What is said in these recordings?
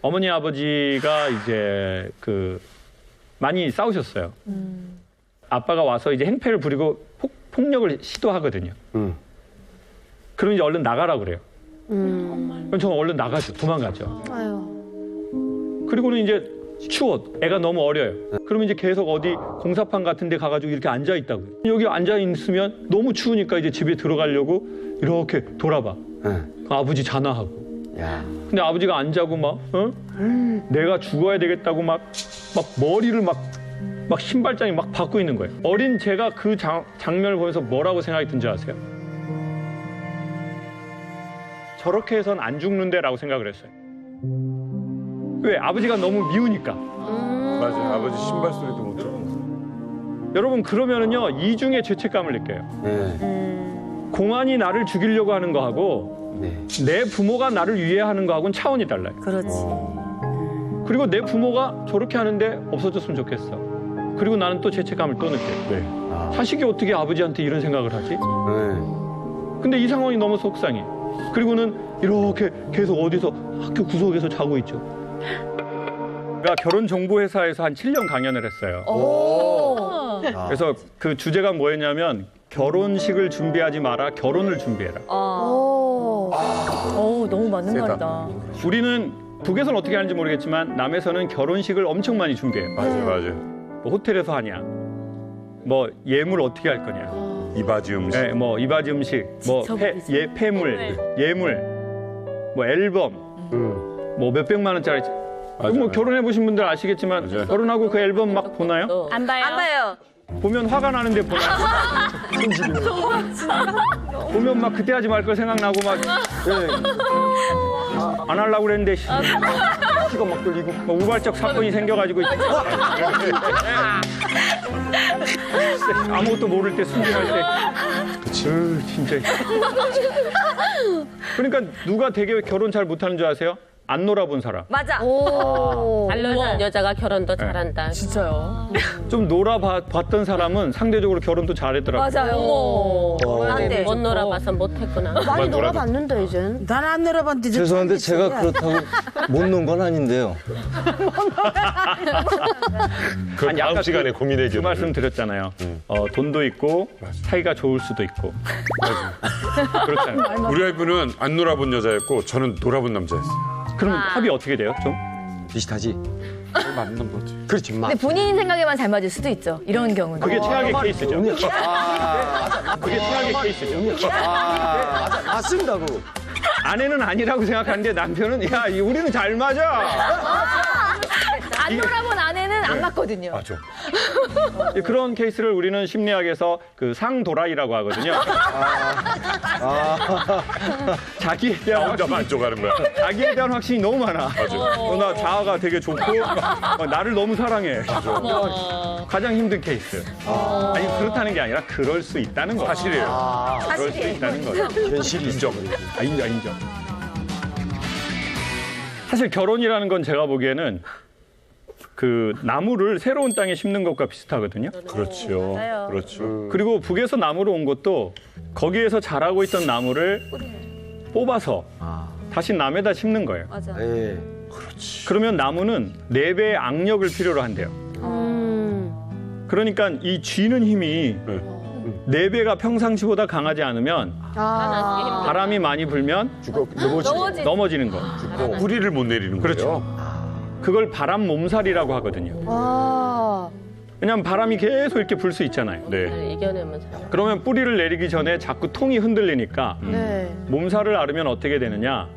어머니 아버지가 이제 많이 싸우셨어요. 아빠가 와서 이제 행패를 부리고 폭력을 시도하거든요. 그럼 이제 얼른 나가라 그래요. 그럼 저는 얼른 나가죠. 도망가죠. 아유. 그리고는 이제 추워. 애가 너무 어려요. 그러면 이제 계속 어디 공사판 같은 데 가가지고 이렇게 앉아 있다고요. 여기 앉아 있으면 너무 추우니까 이제 집에 들어가려고 이렇게 돌아봐. 아버지 자나하고. 야. 근데 아버지가 안 자고 막, 내가 죽어야 되겠다고 막 머리를 막 신발장에 막 받고 있는 거예요. 어린 제가 그 장면을 보면서 뭐라고 생각이 든지 아세요? 저렇게 해선 안 죽는데라고 생각을 했어요. 왜? 아버지가 너무 미우니까. 맞아요. 아버지 신발 소리도 못 들어. 여러분 그러면은요 이중의 죄책감을 느껴요. 네. 공안이 나를 죽이려고 하는 거하고 네. 내 부모가 나를 위해하는 거하고는 차원이 달라요. 그렇지. 그리고 내 부모가 저렇게 하는데 없어졌으면 좋겠어. 그리고 나는 또 죄책감을 또 느껴요. 네. 자식이 어떻게 아버지한테 이런 생각을 하지? 네. 근데 이 상황이 너무 속상해. 그리고는 이렇게 계속 어디서 학교 구석에서 자고 있죠. 제가 결혼정보회사에서 한 7년 강연을 했어요. 오. 그래서 그 주제가 뭐였냐면 결혼식을 준비하지 마라, 결혼을 준비해라. 오. 너무 맞는 세다. 말이다. 우리는 북에서는 어떻게 하는지 모르겠지만 남에서는 결혼식을 엄청 많이 준비해요. 맞아요. 뭐 호텔에서 하냐, 뭐 예물 어떻게 할 거냐, 이바지 음식. 네, 뭐 이바지 음식, 뭐 폐물, 예물, 뭐 앨범, 뭐 몇백만 원짜리. 뭐 결혼해 보신 분들 아시겠지만 맞아요. 결혼하고 그 앨범 막 보나요? 안 봐요. 안 봐요. 보면 화가 나는데 보나요? 보면 막 그때 하지 말 걸 생각나고 막 안 하려고 그랬는데 시가 막 돌리고 막 우발적 사건이 생겨가지고 아무것도 모를 때 순진할 때 그치 진짜 그러니까 누가 되게 결혼 잘 못하는 줄 아세요? 안 놀아본 사람. 맞아. 잘 노는 여자가 결혼도 잘한다. 진짜요? 좀 놀아봤던 사람은 상대적으로 결혼도 잘했더라고요. 맞아요. 안 돼. 못 놀아봐서 못했구나. 많이 놀아봤는데 이젠. 난 안 놀아봤는데 죄송한데 제가 그렇다고 못 논 건 아닌데요. 그 아니, 아까 다음 시간에 고민해 그 줘. 말씀 드렸잖아요. 돈도 있고 사이가 좋을 수도 있고. 그렇잖아요. 우리 와이프는 안 놀아본 여자였고 저는 놀아본 남자였어요. 그럼 합이 어떻게 돼요? 좀? 비슷하지? 맞는 거지. 그렇지, 맞. 근데 본인 생각에만 잘 맞을 수도 있죠. 이런 경우는. 그게 최악의 케이스죠. 그게 최악의 케이스죠. 맞습니다, 그. 아내는 아니라고 생각하는데 남편은 야 우리는 잘 맞아. 안 놀아본 아내는 안 맞거든요. 맞아. 그런 케이스를 우리는 심리학에서 그 상도라이라고 하거든요. 자기에 대한 혼자 만족하는 거야. 자기에 대한 확신이 너무 많아. 나 자아가 되게 좋고 나를 너무 사랑해. 가장 힘든 케이스. 아니 그렇다는 게 아니라 그럴 수 있다는 거. 사실이에요. 그럴 수 있다는 거죠. 현실이 인정. 인정. 사실 결혼이라는 건 제가 보기에는 그 나무를 새로운 땅에 심는 것과 비슷하거든요. 그렇죠. 맞아요. 그렇죠. 그리고 북에서 나무로 온 것도 거기에서 자라고 있던 나무를 뽑아서 다시 남에다 심는 거예요. 맞아. 예. 그러면 나무는 4배의 악력을 필요로 한대요. 그러니까 이 쥐는 힘이 네. 4배가 평상시보다 강하지 않으면 바람이 많이 불면 넘어지는 거. 뿌리를 못 내리는 그렇죠. 거예요. 그걸 바람 몸살이라고 하거든요. 왜냐하면 바람이 계속 이렇게 불 수 있잖아요. 네. 이겨내면 잘. 그러면 뿌리를 내리기 전에 자꾸 통이 흔들리니까 네. 몸살을 앓으면 어떻게 되느냐?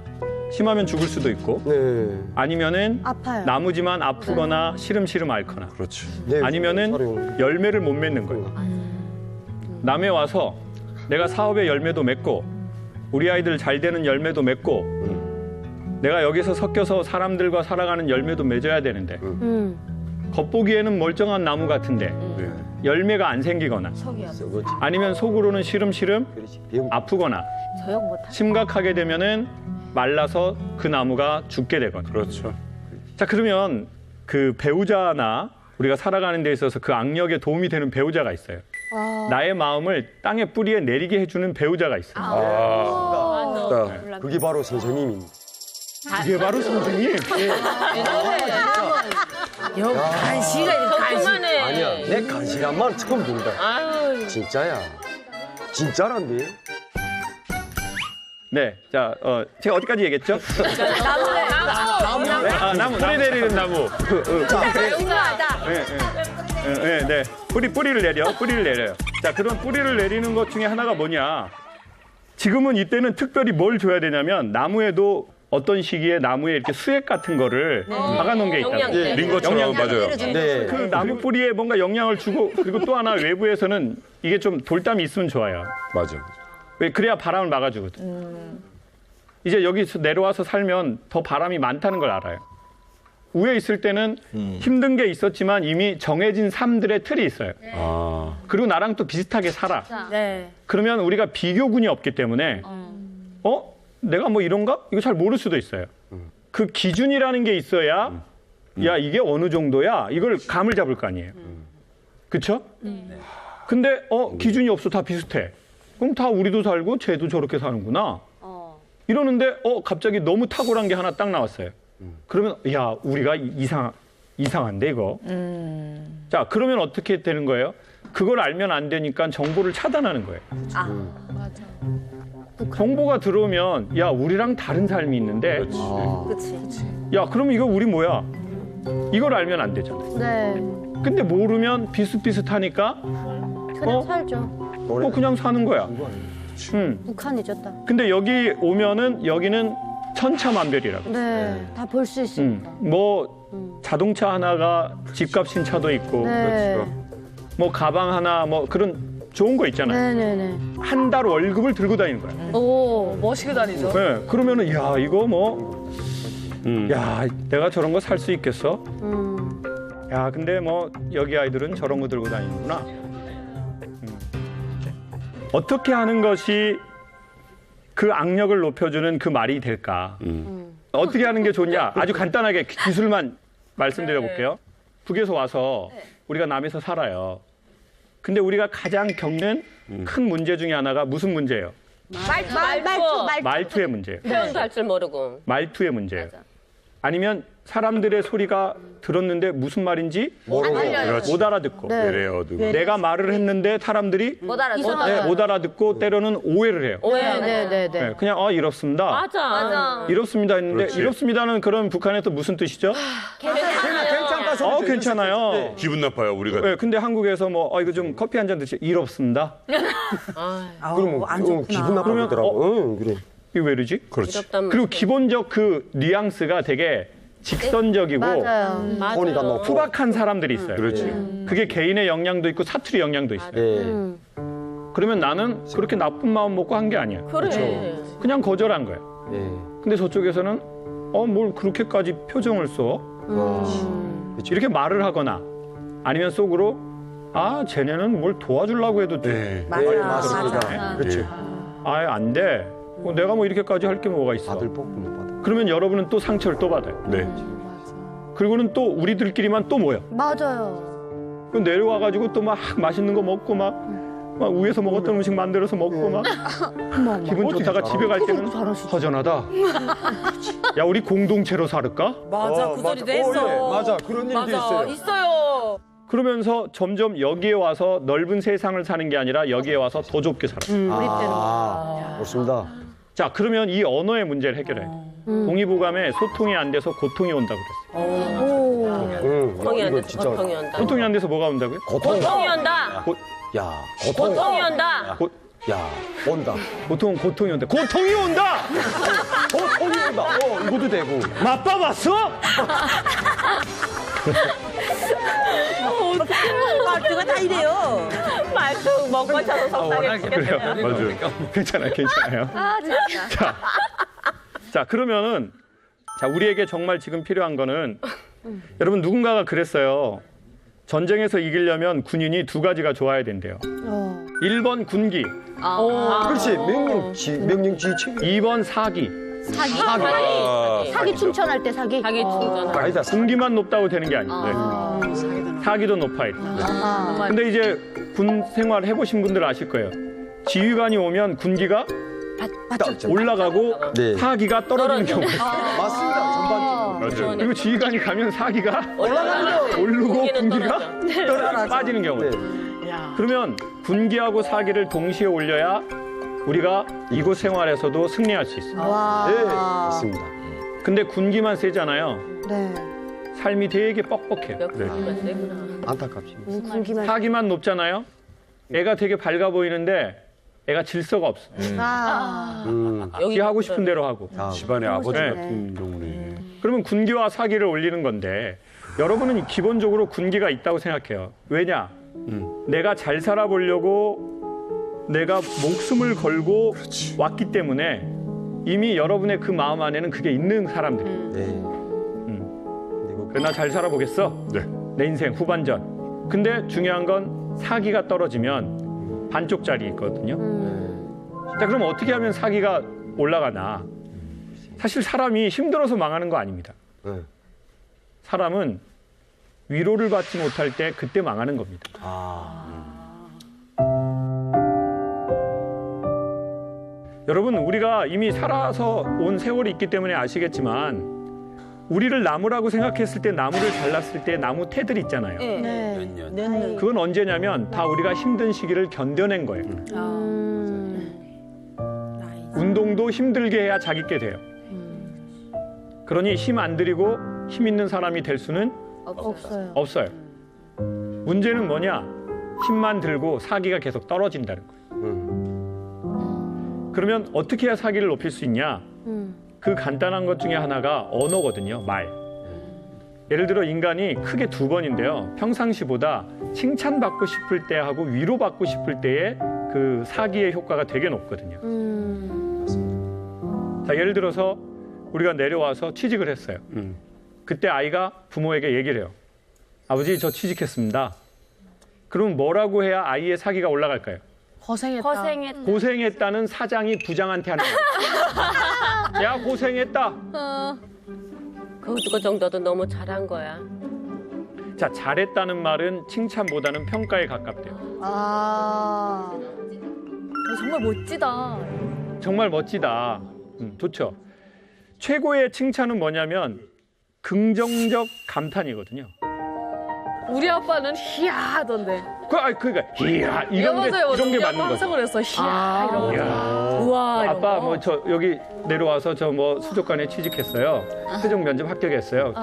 심하면 죽을 수도 있고 네. 아니면은 아파요. 나무지만 아프거나 시름시름 앓거나 그렇지. 네. 아니면은 열매를 못 맺는 거예요. 남에 와서 내가 사업의 열매도 맺고 우리 아이들 잘 되는 열매도 맺고 내가 여기서 섞여서 사람들과 살아가는 열매도 맺어야 되는데 겉보기에는 멀쩡한 나무 같은데 네. 열매가 안 생기거나 아니면 속으로는 시름시름 아프거나 저역 못하. 심각하게 되면은 말라서 그 나무가 죽게 되거나. 그렇죠. 자 그러면 그 배우자나 우리가 살아가는 데 있어서 그 악력에 도움이 되는 배우자가 있어요. 나의 마음을 땅의 뿌리에 내리게 해주는 배우자가 있어요. 그게 바로 선생님입니다. 이게 바로 선생님. 간시가 이렇게 간시. 그만해. 아니야, 내 간식한 말 처음 듣는다. 아유. 진짜야. 진짜란데. 네, 자, 제가 어디까지 얘기했죠? 나무. 뿌리 내리는 나무. 중요하다. 네. 뿌리를 내려요. 자, 그런 뿌리를 내리는 것 중에 하나가 뭐냐? 지금은 이때는 특별히 뭘 줘야 되냐면 나무에도 어떤 시기에 나무에 이렇게 수액 같은 거를 박아놓은 게 있다고. 영양제. 링거처럼 맞아요. 네. 그 나무 뿌리에 뭔가 영양을 주고 그리고 또 하나 외부에서는 이게 좀 돌담이 있으면 좋아요. 맞아. 왜 그래야 바람을 막아주거든. 이제 여기서 내려와서 살면 더 바람이 많다는 걸 알아요. 위에 있을 때는 힘든 게 있었지만 이미 정해진 삶들의 틀이 있어요. 아. 그리고 나랑 또 비슷하게 살아. 네. 그러면 우리가 비교군이 없기 때문에 내가 뭐 이런가? 이거 잘 모를 수도 있어요. 그 기준이라는 게 있어야 야 이게 어느 정도야? 이걸 감을 잡을 거 아니에요. 그렇죠? 근데 기준이 없어. 다 비슷해. 그럼 다 우리도 살고 쟤도 저렇게 사는구나. 이러는데 갑자기 너무 탁월한 게 하나 딱 나왔어요. 그러면 야 우리가 이상한데 이거. 자 그러면 어떻게 되는 거예요? 그걸 알면 안 되니까 정보를 차단하는 거예요. 정보가 들어오면 야 우리랑 다른 삶이 있는데 그렇지. 야 그럼 이거 우리 뭐야? 이걸 알면 안 되잖아요. 네. 근데 모르면 비슷비슷하니까 그냥 살죠. 그냥 사는 거야. 북한이죠, 딱. 근데 여기 오면은 여기는 천차만별이라고. 네. 다 볼 수 있습니다. 뭐 자동차 하나가 집값 신차도 있고 네. 뭐 가방 하나 뭐 그런 좋은 거 있잖아요. 네네네. 한 달 월급을 들고 다니는 거야. 오, 멋있게 다니죠. 네, 그러면은 야 이거 뭐 야 내가 저런 거 살 수 있겠어? 야 근데 뭐 여기 아이들은 저런 거 들고 다니는구나. 어떻게 하는 것이 그 악력을 높여주는 그 말이 될까? 어떻게 하는 게 좋냐? 아주 간단하게 기술만 말씀드려 볼게요. 북에서 와서 우리가 남에서 살아요. 근데 우리가 가장 겪는 큰 문제 중에 하나가 무슨 문제예요? 말투의 문제예요. 표현도 할 줄 모르고. 말투의 문제예요. 아니면 사람들의 소리가 들었는데 무슨 말인지 못 알아듣고 그래요. 내가 말을 했는데 사람들이 못 알아듣죠. 못 알아듣고 때로는 오해를 해요. 네네네. 네, 그냥 이렇습니다. 맞아. 이렇습니다 했는데 그렇지. 이렇습니다는 그런 북한에서 무슨 뜻이죠? 괜찮다 소리. 괜찮아요. 기분 나빠요, 우리가. 네, 근데 한국에서 뭐 이거 좀 커피 한 잔 드시 이렇습니다. 그럼 기분 나쁘더라고. 그래. 이거 왜 이러지? 그렇지. 이렇단 그리고 기본적 그 뉘앙스가 되게 직선적이고 맞아요. 혼이다 놓고. 투박한 사람들이 있어요. 그렇지. 그게 개인의 영향도 있고 사투리 영향도 있어요. 네. 그러면 나는 그렇게 나쁜 마음 먹고 한 게 아니야. 그래. 그냥 거절한 거야. 네. 근데 저쪽에서는 뭘 그렇게까지 표정을 써? 이렇게 말을 하거나 아니면 속으로 쟤네는 뭘 도와주려고 해도 돼. 네. 네, 맞습니다. 그렇지. 안 돼. 내가 뭐 이렇게까지 할 게 뭐가 있어. 받을 법도 못 받아. 그러면 여러분은 또 상처를 또 받아요. 네. 그리고는 또 우리들끼리만 또 모여. 맞아요. 그럼 내려와가지고 또 막 맛있는 거 먹고 막 위에서 먹었던 음식 만들어서 먹고 막 기분 좋다가 집에 갈 때는 허전하다. 야 우리 공동체로 살을까? 맞아, 그 소리도 했어. 맞아, 그런 일도 있어요. 있어요. 그러면서 점점 여기에 와서 넓은 세상을 사는 게 아니라 여기에 와서 더 좁게 살아. 좋습니다. 자 그러면 이 언어의 문제를 해결해. 동의보감에 소통이 안 돼서 고통이 온다고 그랬어요. 고통이 안 이거 돼서 진짜 고통이 온다. 소통이 안 돼서 뭐가 온다고요? 고통이 온다. 야, 고통이 온다. 야, 온다. 고통이 온다. 고통이 온다! 고통이 온다. 이것도 되고. 맛봐봤어? 말투가 다 이래요. 말투 먹고 자서 속상해 죽겠어요. 맞아요. 괜찮아요. 진짜. 자 그러면은 우리에게 정말 지금 필요한 거는 여러분 누군가가 그랬어요. 전쟁에서 이기려면 군인이 두 가지가 좋아야 된대요. 1번 군기, 그렇지. 명령지휘. 2번 사기. 사기 충천할 때 사기. 자기 충전. 아니다. 군기만 높다고 되는 게 아니에요. 사기도 높아야 돼요. 근데 이제 군 생활 해보신 분들 아실 거예요. 지휘관이 오면 군기가 올라가고 네. 사기가 떨어지는 경우가 있어요. 맞습니다. 맞아요. 그리고 지휘관이 가면 사기가 올라가는 오르고 군기는 군기가 떨어져. 빠지는 경우. 네. 그러면 군기하고 사기를 동시에 올려야 우리가 이곳 생활에서도 승리할 수 있어요. 와. 네, 맞습니다. 근데 군기만 세잖아요. 네. 삶이 되게 뻑뻑해요. 군기가 세구나. 안타깝습니다. 군기만. 사기만 높잖아요. 애가 되게 밝아 보이는데 애가 질서가 없어. 아. 지 하고 싶은 대로 하고. 집안의 아버지 네. 같은 경우네. 그러면 군기와 사기를 올리는 건데 여러분은 기본적으로 군기가 있다고 생각해요. 왜냐? 내가 잘 살아보려고 내가 목숨을 걸고 왔기 때문에 이미 여러분의 그 마음 안에는 그게 있는 사람들이에요. 네. 그래, 나 잘 살아보겠어. 네. 내 인생 후반전. 근데 중요한 건 사기가 떨어지면 반쪽짜리 있거든요. 자, 그럼 어떻게 하면 사기가 올라가나? 사실 사람이 힘들어서 망하는 거 아닙니다. 네. 사람은 위로를 받지 못할 때 그때 망하는 겁니다. 여러분, 우리가 이미 살아서 온 세월이 있기 때문에 아시겠지만 우리를 나무라고 생각했을 때 나무를 잘랐을 때 나무 태들 있잖아요. 네. 그건 언제냐면 다 우리가 힘든 시기를 견뎌낸 거예요. 운동도 힘들게 해야 자기께 돼요. 그러니 힘 안 들이고 힘 있는 사람이 될 수는 없어요. 없어요. 문제는 뭐냐? 힘만 들고 사기가 계속 떨어진다는 거예요. 그러면 어떻게 해야 사기를 높일 수 있냐? 그 간단한 것 중에 하나가 언어거든요. 말. 예를 들어 인간이 크게 두 번인데요. 평상시보다 칭찬받고 싶을 때 하고 위로받고 싶을 때의 그 사기의 효과가 되게 높거든요. 자, 예를 들어서 우리가 내려와서 취직을 했어요. 그때 아이가 부모에게 얘기를 해요. 아버지, 저 취직했습니다. 그럼 뭐라고 해야 아이의 사기가 올라갈까요? 고생했다. 고생했다는 사장이 부장한테 하는 거예요. 야, 고생했다. 그 정도도 너무 잘한 거야. 자, 잘했다는 말은 칭찬보다는 평가에 가깝대요. 아. 정말 멋지다. 정말 멋지다. 좋죠. 최고의 칭찬은 뭐냐면 긍정적 감탄이거든요. 우리 아빠는 희야 하던데. 그러니까 이야 이런 게 맞는 거죠. 항상 그랬어. 희야 이런 거. 이야. 우와 이런 아빠 거. 뭐 저 여기 내려와서 저 뭐 수족관에 취직했어요. 최종 면접 합격했어요.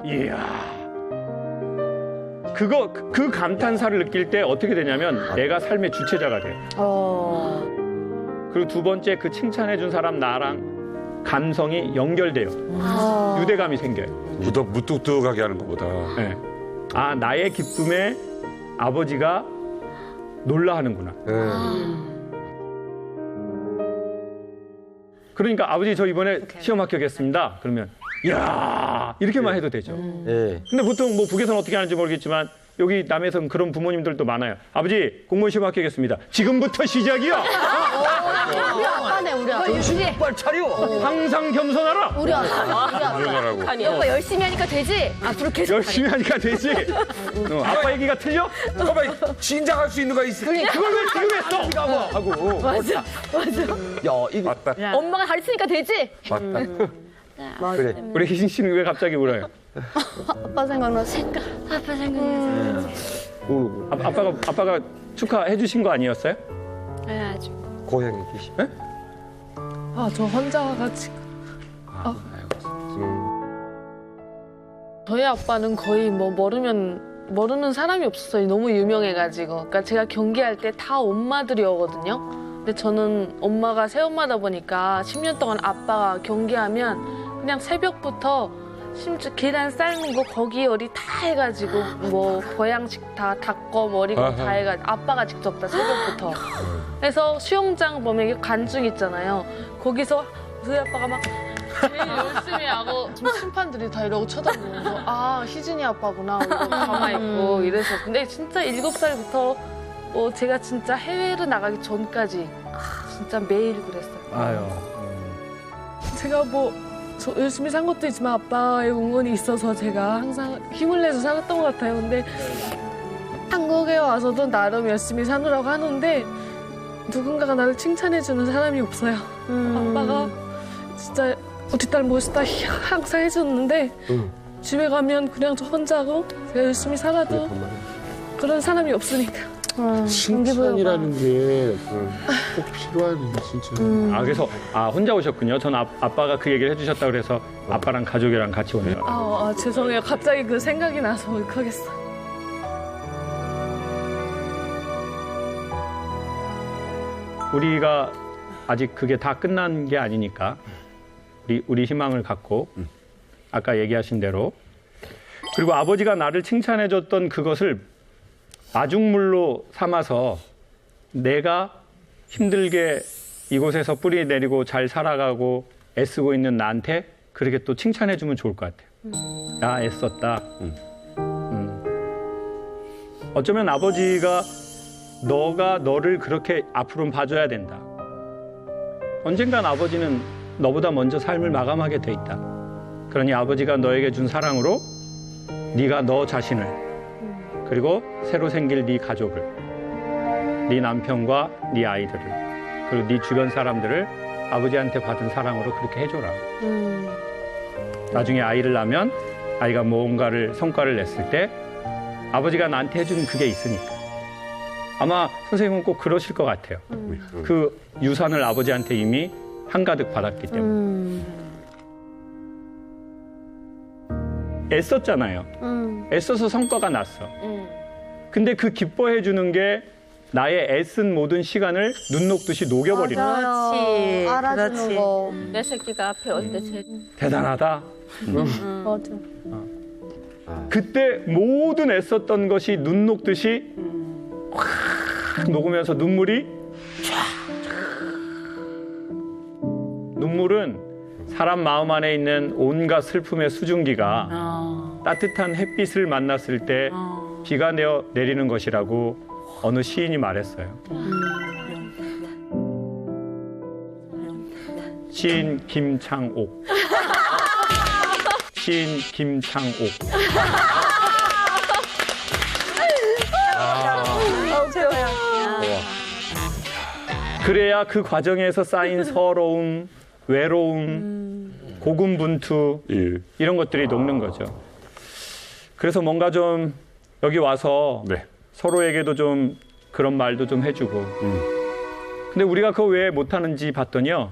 이야. 그 감탄사를 느낄 때 어떻게 되냐면 내가 삶의 주체자가 돼요. 그리고 두 번째 그 칭찬해준 사람 나랑 감성이 연결돼요. 유대감이 생겨요. 무뚝뚝하게 하는 것보다. 네. 아, 나의 기쁨에 아버지가 놀라하는구나. 그러니까 아버지 저 이번에 시험 합격했습니다. 그러면 이야 이렇게만 해도 되죠. 네. 근데 보통 뭐 북에서는 어떻게 하는지 모르겠지만 여기 남에서는 그런 부모님들도 많아요. 아버지 공무원 시험 합격했습니다. 지금부터 시작이야. 우리 아빠네, 우리 아빠. 정신 똑바로 차려. 항상 겸손하라. 우리 아빠. 우리 아빠. 조용하라고. 아니, 오빠 열심히 하니까 되지. 앞으로 계속. 열심히 하니까 되지. 아빠 얘기가 틀려? 잠깐만, 진작할 수 있는 거 있어. 그걸 왜 지금 했어? 하고. 맞아. 야, 이거 맞다. 엄마가 가르치니까 되지. 맞다. 그래. 우리 희진 씨는 왜 갑자기 울어요? 아빠 생각나서. 아빠 생각나. 아빠가 축하해 주신 거 아니었어요? 네 아주. 고향에 계시. 아 저 혼자 같이. 저희 아빠는 거의 뭐 모르는 사람이 없었어요. 너무 유명해가지고. 그러니까 제가 경기할 때 다 엄마들이 오거든요. 근데 저는 엄마가 새엄마다 보니까 10년 동안 아빠가 경기하면 그냥 새벽부터 심지어 계란 삶은 거 고기 요리 다 해가지고 뭐 보양식 다 닦고 머리고 다 해가지고 아빠가 직접 다 새벽부터. 그래서 수영장 보면 관중 있잖아요. 거기서 저희 아빠가 막 제일 열심히 하고 좀 심판들이 다 이러고 쳐다보면서 아 희진이 아빠구나 이러고 가만히 있고 이래서 근데 진짜 7살부터 제가 진짜 해외를 나가기 전까지 진짜 매일 그랬어요. 아유. 제가 저 열심히 산 것도 있지만 아빠의 응원이 있어서 제가 항상 힘을 내서 살았던 것 같아요. 근데 한국에 와서도 나름 열심히 사느라고 하는데 누군가가 나를 칭찬해주는 사람이 없어요. 아빠가 진짜 우리 딸 멋있다 항상 해줬는데 집에 가면 그냥 저 혼자고 제가 열심히 살아도 그런 사람이 없으니까. 칭찬이라는 게 꼭 필요하네 진짜. 아 그래서 혼자 오셨군요. 전 아빠가 그 얘기를 해주셨다 그래서 아빠랑 가족이랑 같이 오네요. 죄송해요. 갑자기 그 생각이 나서 울컥했어. 우리가 아직 그게 다 끝난 게 아니니까 우리 희망을 갖고 아까 얘기하신 대로 그리고 아버지가 나를 칭찬해줬던 그것을 마중물로 삼아서 내가 힘들게 이곳에서 뿌리 내리고 잘 살아가고 애쓰고 있는 나한테 그렇게 또 칭찬해주면 좋을 것 같아요. 야 애썼다. 어쩌면 아버지가 너가 너를 그렇게 앞으로는 봐줘야 된다. 언젠간 아버지는 너보다 먼저 삶을 마감하게 돼 있다. 그러니 아버지가 너에게 준 사랑으로 네가 너 자신을 그리고 새로 생길 네 가족을 네 남편과 네 아이들을 그리고 네 주변 사람들을 아버지한테 받은 사랑으로 그렇게 해줘라. 나중에 아이를 낳으면 아이가 뭔가를 성과를 냈을 때 아버지가 나한테 해준 그게 있으니까 아마 선생님은 꼭 그러실 것 같아요. 그 유산을 아버지한테 이미 한가득 받았기 때문에. 애썼잖아요. 애써서 성과가 났어. 근데 그 기뻐해 주는 게 나의 애쓴 모든 시간을 눈 녹듯이 녹여버리는 거야. 맞아요. 알아주는 그렇지. 거. 내 새끼가 앞에 올 때 제일 대단하다. 맞아. 그때 모든 애썼던 것이 눈 녹듯이 확 녹으면서 눈물이 눈물은 사람 마음 안에 있는 온갖 슬픔의 수증기가 따뜻한 햇빛을 만났을 때 비가 내리는 것이라고 어느 시인이 말했어요. 시인 김창옥. 시인 김창옥. 그래야 그 과정에서 쌓인 서러움, 외로움, 고군분투 예. 이런 것들이 녹는 거죠. 그래서 뭔가 좀 여기 와서 네. 서로에게도 좀 그런 말도 좀 해주고. 근데 우리가 그거 왜 못하는지 봤더니요.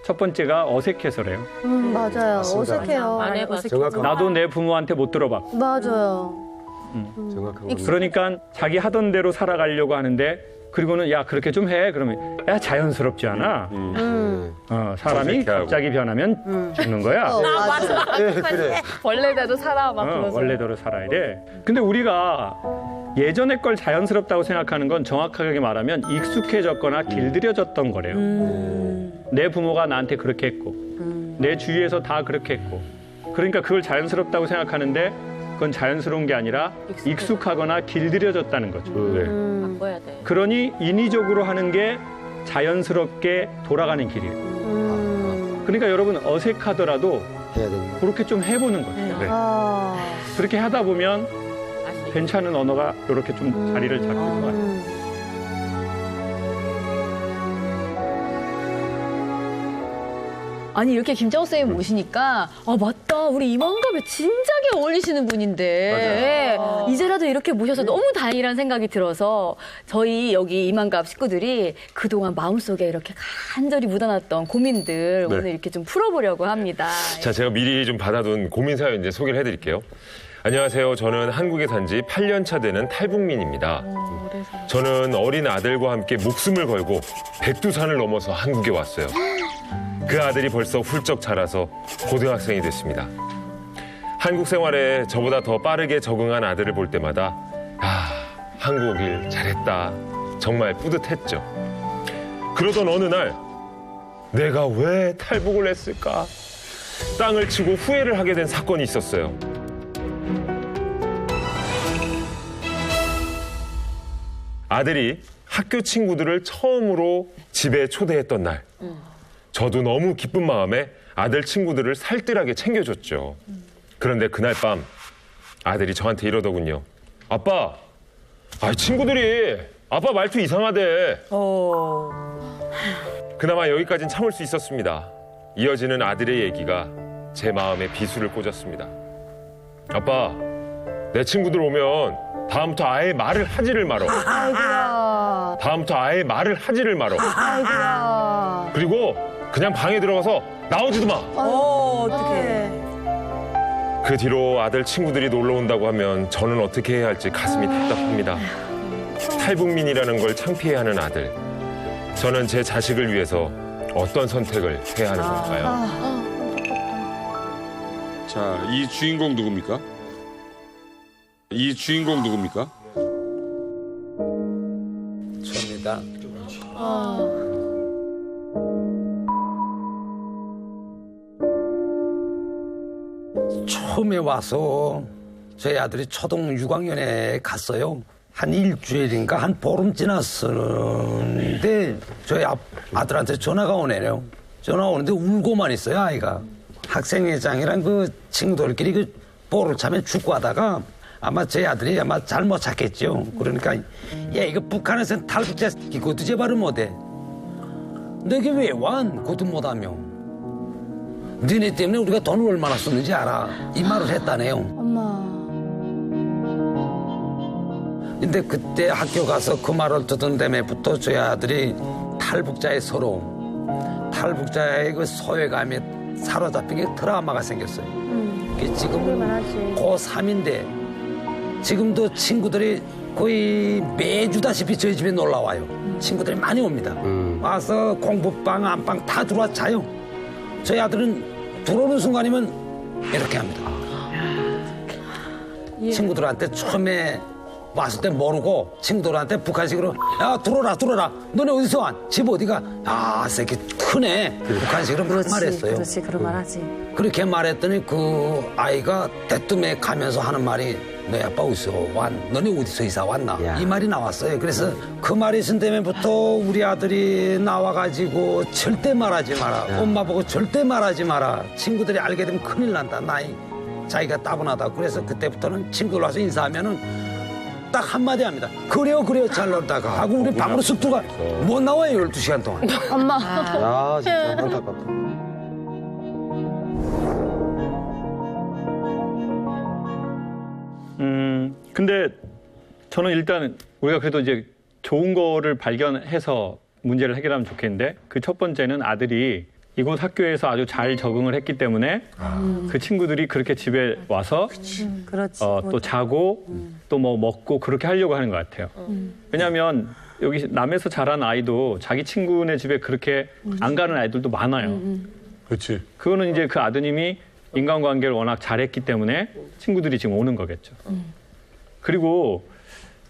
첫 번째가 어색해서래요. 맞아요. 맞습니다. 어색해요. 안 해봤어. 정확한 나도 내 부모한테 못 들어봤고. 맞아요. 정확한 거. 그러니까 자기 하던 대로 살아가려고 하는데 그리고는 야 그렇게 좀 해. 그러면 야 자연스럽지 않아. 사람이 어색해하고. 갑자기 변하면 죽는 거야. 맞아. 네, 그래. 원래대로 살아 막 그러죠. 원래대로 살아야 돼. 근데 우리가 예전의 걸 자연스럽다고 생각하는 건 정확하게 말하면 익숙해졌거나 길들여졌던 거래요. 내 부모가 나한테 그렇게 했고 내 주위에서 다 그렇게 했고 그러니까 그걸 자연스럽다고 생각하는데 그건 자연스러운 게 아니라 익숙하거나 길들여졌다는 거죠. 네. 바꿔야 돼. 그러니 인위적으로 하는 게 자연스럽게 돌아가는 길이에요. 그러니까 여러분 어색하더라도 해야 되는 거. 그렇게 좀 해보는 거죠. 네. 아. 그렇게 하다 보면 다시. 괜찮은 언어가 이렇게 좀 자리를 잡힐 것 같아요. 아니 이렇게 김장호 선생님 모시니까 맞다 우리 이만갑에 진작에 어울리시는 분인데 이제라도 이렇게 모셔서 너무 다행이라는 생각이 들어서 저희 여기 이만갑 식구들이 그동안 마음속에 이렇게 간절히 묻어놨던 고민들 네. 오늘 이렇게 좀 풀어보려고 합니다. 자, 제가 미리 좀 받아둔 고민 사연 이제 소개를 해드릴게요. 안녕하세요. 저는 한국에 산 지 8년 차 되는 탈북민입니다. 저는 어린 아들과 함께 목숨을 걸고 백두산을 넘어서 한국에 왔어요. 그 아들이 벌써 훌쩍 자라서 고등학생이 됐습니다. 한국 생활에 저보다 더 빠르게 적응한 아들을 볼 때마다 한국 오길 잘했다. 정말 뿌듯했죠. 그러던 어느 날 내가 왜 탈북을 했을까? 땅을 치고 후회를 하게 된 사건이 있었어요. 아들이 학교 친구들을 처음으로 집에 초대했던 날. 저도 너무 기쁜 마음에 아들 친구들을 살뜰하게 챙겨줬죠. 그런데 그날 밤 아들이 저한테 이러더군요. 아빠, 친구들이 아빠 말투 이상하대. 그나마 여기까진 참을 수 있었습니다. 이어지는 아들의 얘기가 제 마음에 비수를 꽂았습니다. 아빠, 내 친구들 오면 다음부터 아예 말을 하지를 말어. 아이고야. 다음부터 아예 말을 하지를 말어. 아이고야. 그리고 그냥 방에 들어가서 나오지도 마. 어떡해. 그 뒤로 아들 친구들이 놀러 온다고 하면 저는 어떻게 해야 할지 가슴이 답답합니다. 탈북민이라는 걸 창피해하는 아들. 저는 제 자식을 위해서 어떤 선택을 해야 하는 걸까요? 자, 이 주인공 누굽니까? 이 주인공 누굽니까? 접니다. 처음에 와서 저희 아들이 초등 6학년에 갔어요. 한 일주일인가 한 보름 지났었는데 저희 아들한테 전화가 오네요. 전화가 오는데 울고만 있어요, 아이가. 학생회장이랑 그 친구들끼리 그 볼을 차면 축구하다가 아마 제 아들이 아마 잘못 찾겠죠. 그러니까 야, 이거 북한에서는 탈북자 그것도 제 말을 못해. 너게 왜 와? 그것도 못하며. 너네 때문에 우리가 돈을 얼마나 썼는지 알아. 이 말을 했다네요. 엄마. 근데 그때 학교 가서 그 말을 듣은 다음에부터 저희 아들이 탈북자의 서러움, 탈북자의 그 소외감에 사로잡힌 게 트라우마가 생겼어요. 지금 그럴만하지. 고3인데 지금도 친구들이 거의 매주다시피 저희 집에 놀러 와요. 친구들이 많이 옵니다. 와서 공부방, 안방 다 들어와 자요. 저희 아들은 들어오는 순간이면 이렇게 합니다. 친구들한테 처음에 왔을 때 모르고 친구들한테 북한식으로 야 들어라 너네 어디서 와? 집 어디가? 아 새끼 크네. 북한식으로 막 말했어요. 그렇지, 그런 말 하지. 그렇게 말했더니 그 아이가 대뜸에 가면서 하는 말이 너희 아빠 어디서 왔? 너네 어디서 이사 왔나? 이 말이 나왔어요. 그래서 그 말이 있은 다음에부터 우리 아들이 나와가지고 절대 말하지 마라. 엄마 보고 절대 말하지 마라. 친구들이 알게 되면 큰일 난다. 나이 자기가 따분하다. 그래서 그때부터는 친구들 와서 인사하면은 딱 한마디 합니다. 그래요 잘 놀다가 하고 우리 방으로 쑥 들어가 못 나와요 12시간 동안. 엄마. 야, 진짜 안타깝다. 근데 저는 일단 우리가 그래도 이제 좋은 거를 발견해서 문제를 해결하면 좋겠는데 그 첫 번째는 아들이 이곳 학교에서 아주 잘 적응을 했기 때문에 그 친구들이 그렇게 집에 와서 그렇지. 또 자고 또 뭐 먹고 그렇게 하려고 하는 것 같아요. 왜냐하면 여기 남에서 자란 아이도 자기 친구네 집에 그렇게 안 가는 아이들도 많아요. 그렇지. 그거는 이제 그 아드님이 인간관계를 워낙 잘했기 때문에 친구들이 지금 오는 거겠죠. 그리고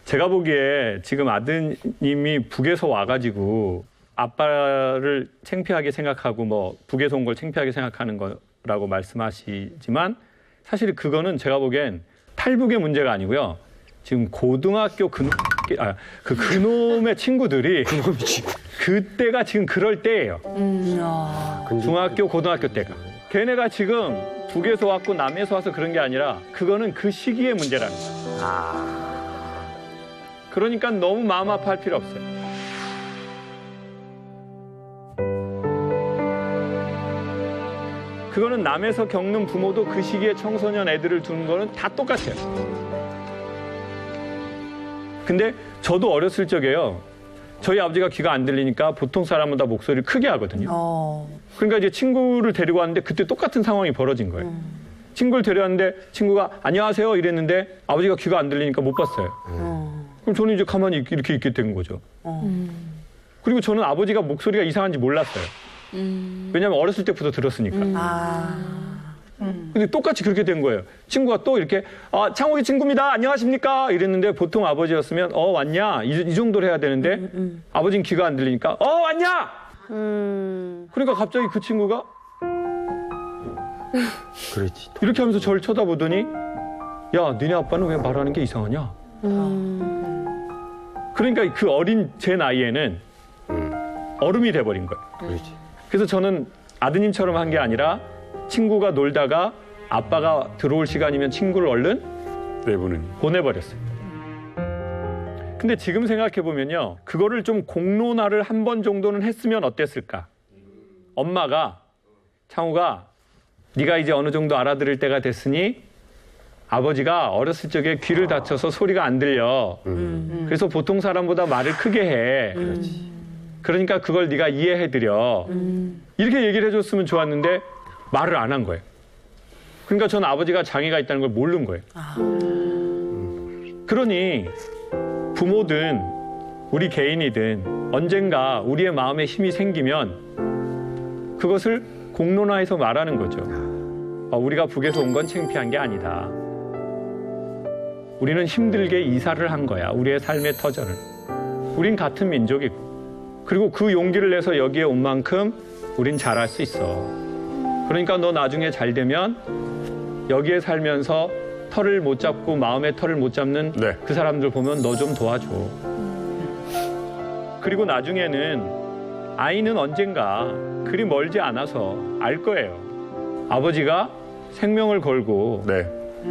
제가 보기에 지금 아드님이 북에서 와가지고 아빠를 창피하게 생각하고 뭐 북에서 온 걸 창피하게 생각하는 거라고 말씀하시지만 사실 그거는 제가 보기엔 탈북의 문제가 아니고요. 지금 고등학교 그놈의 친구들이 그때가 지금 그럴 때예요. 중학교, 고등학교 때가. 걔네가 지금 북에서 왔고 남에서 와서 그런 게 아니라 그거는 그 시기의 문제라는 거예요. 그러니까 너무 마음 아파할 필요 없어요. 그거는 남에서 겪는 부모도 그 시기에 청소년 애들을 두는 거는 다 똑같아요. 근데 저도 어렸을 적에요. 저희 아버지가 귀가 안 들리니까 보통 사람은 다 목소리를 크게 하거든요. 그러니까 이제 친구를 데리고 왔는데 그때 똑같은 상황이 벌어진 거예요. 친구를 데려왔는데 친구가 안녕하세요 이랬는데 아버지가 귀가 안 들리니까 못 봤어요. 그럼 저는 이제 가만히 이렇게 있게 된 거죠. 그리고 저는 아버지가 목소리가 이상한지 몰랐어요. 왜냐하면 어렸을 때부터 들었으니까. 근데 똑같이 그렇게 된 거예요. 친구가 또 이렇게 창욱이 친구입니다. 안녕하십니까? 이랬는데 보통 아버지였으면 왔냐? 이 정도로 해야 되는데 아버지는 귀가 안 들리니까 왔냐? 그러니까 갑자기 그 친구가 그렇지. 이렇게 하면서 저를 쳐다보더니 야, 니네 아빠는 왜 말하는 게 이상하냐? 그러니까 그 어린 제 나이에는 얼음이 돼버린 거예요. 그렇지. 그래서 저는 아드님처럼 한 게 아니라 친구가 놀다가 아빠가 들어올 시간이면 친구를 얼른 보내버렸어요. 근데 지금 생각해보면요. 그거를 좀 공론화를 한 번 정도는 했으면 어땠을까? 엄마가 창호가 네가 이제 어느 정도 알아들을 때가 됐으니 아버지가 어렸을 적에 귀를 다쳐서 소리가 안 들려. 그래서 보통 사람보다 말을 크게 해. 그러니까 그걸 네가 이해해드려. 이렇게 얘기를 해줬으면 좋았는데 말을 안 한 거예요. 그러니까 전 아버지가 장애가 있다는 걸 모르는 거예요. 그러니 부모든 우리 개인이든 언젠가 우리의 마음에 힘이 생기면 그것을 공론화해서 말하는 거죠. 우리가 북에서 온 건 창피한 게 아니다. 우리는 힘들게 이사를 한 거야. 우리의 삶의 터전을. 우린 같은 민족이고. 그리고 그 용기를 내서 여기에 온 만큼 우린 잘할 수 있어. 그러니까 너 나중에 잘 되면 여기에 살면서 털을 못 잡고 마음의 털을 못 잡는 네. 그 사람들 보면 너 좀 도와줘. 그리고 나중에는 아이는 언젠가 그리 멀지 않아서 알 거예요. 아버지가 생명을 걸고 네.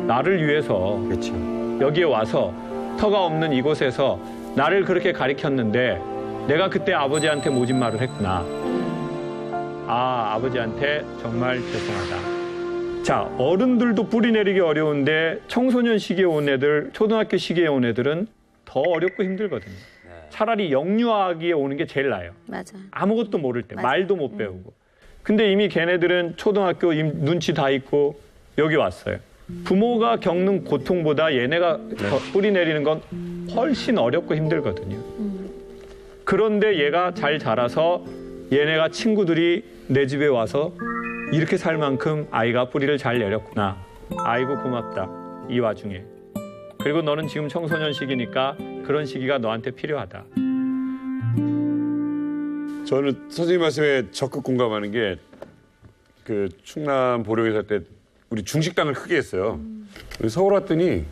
나를 위해서 그렇죠. 여기에 와서 터가 없는 이곳에서 나를 그렇게 가리켰는데 내가 그때 아버지한테 모진 말을 했구나. 아버지한테 정말 죄송하다. 자, 어른들도 뿌리 내리기 어려운데 청소년 시기에 온 애들, 초등학교 시기에 온 애들은 더 어렵고 힘들거든요. 차라리 영유아기에 오는 게 제일 나아요. 맞아. 아무것도 모를 때, 맞아. 말도 못 배우고. 근데 이미 걔네들은 초등학교 눈치 다 있고 여기 왔어요. 부모가 겪는 고통보다 얘네가 뿌리 내리는 건 훨씬 어렵고 힘들거든요. 그런데 얘가 잘 자라서 얘네가 친구들이 내 집에 와서 이렇게 살 만큼 아이가 뿌리를 잘 내렸구나. 아이고 고맙다. 이 와중에. 그리고 너는 지금 청소년 시기니까 그런 시기가 너한테 필요하다. 저는 선생님 말씀에 적극 공감하는 게 그 충남 보령에 살 때 우리 중식당을 크게 했어요. 서울 왔더니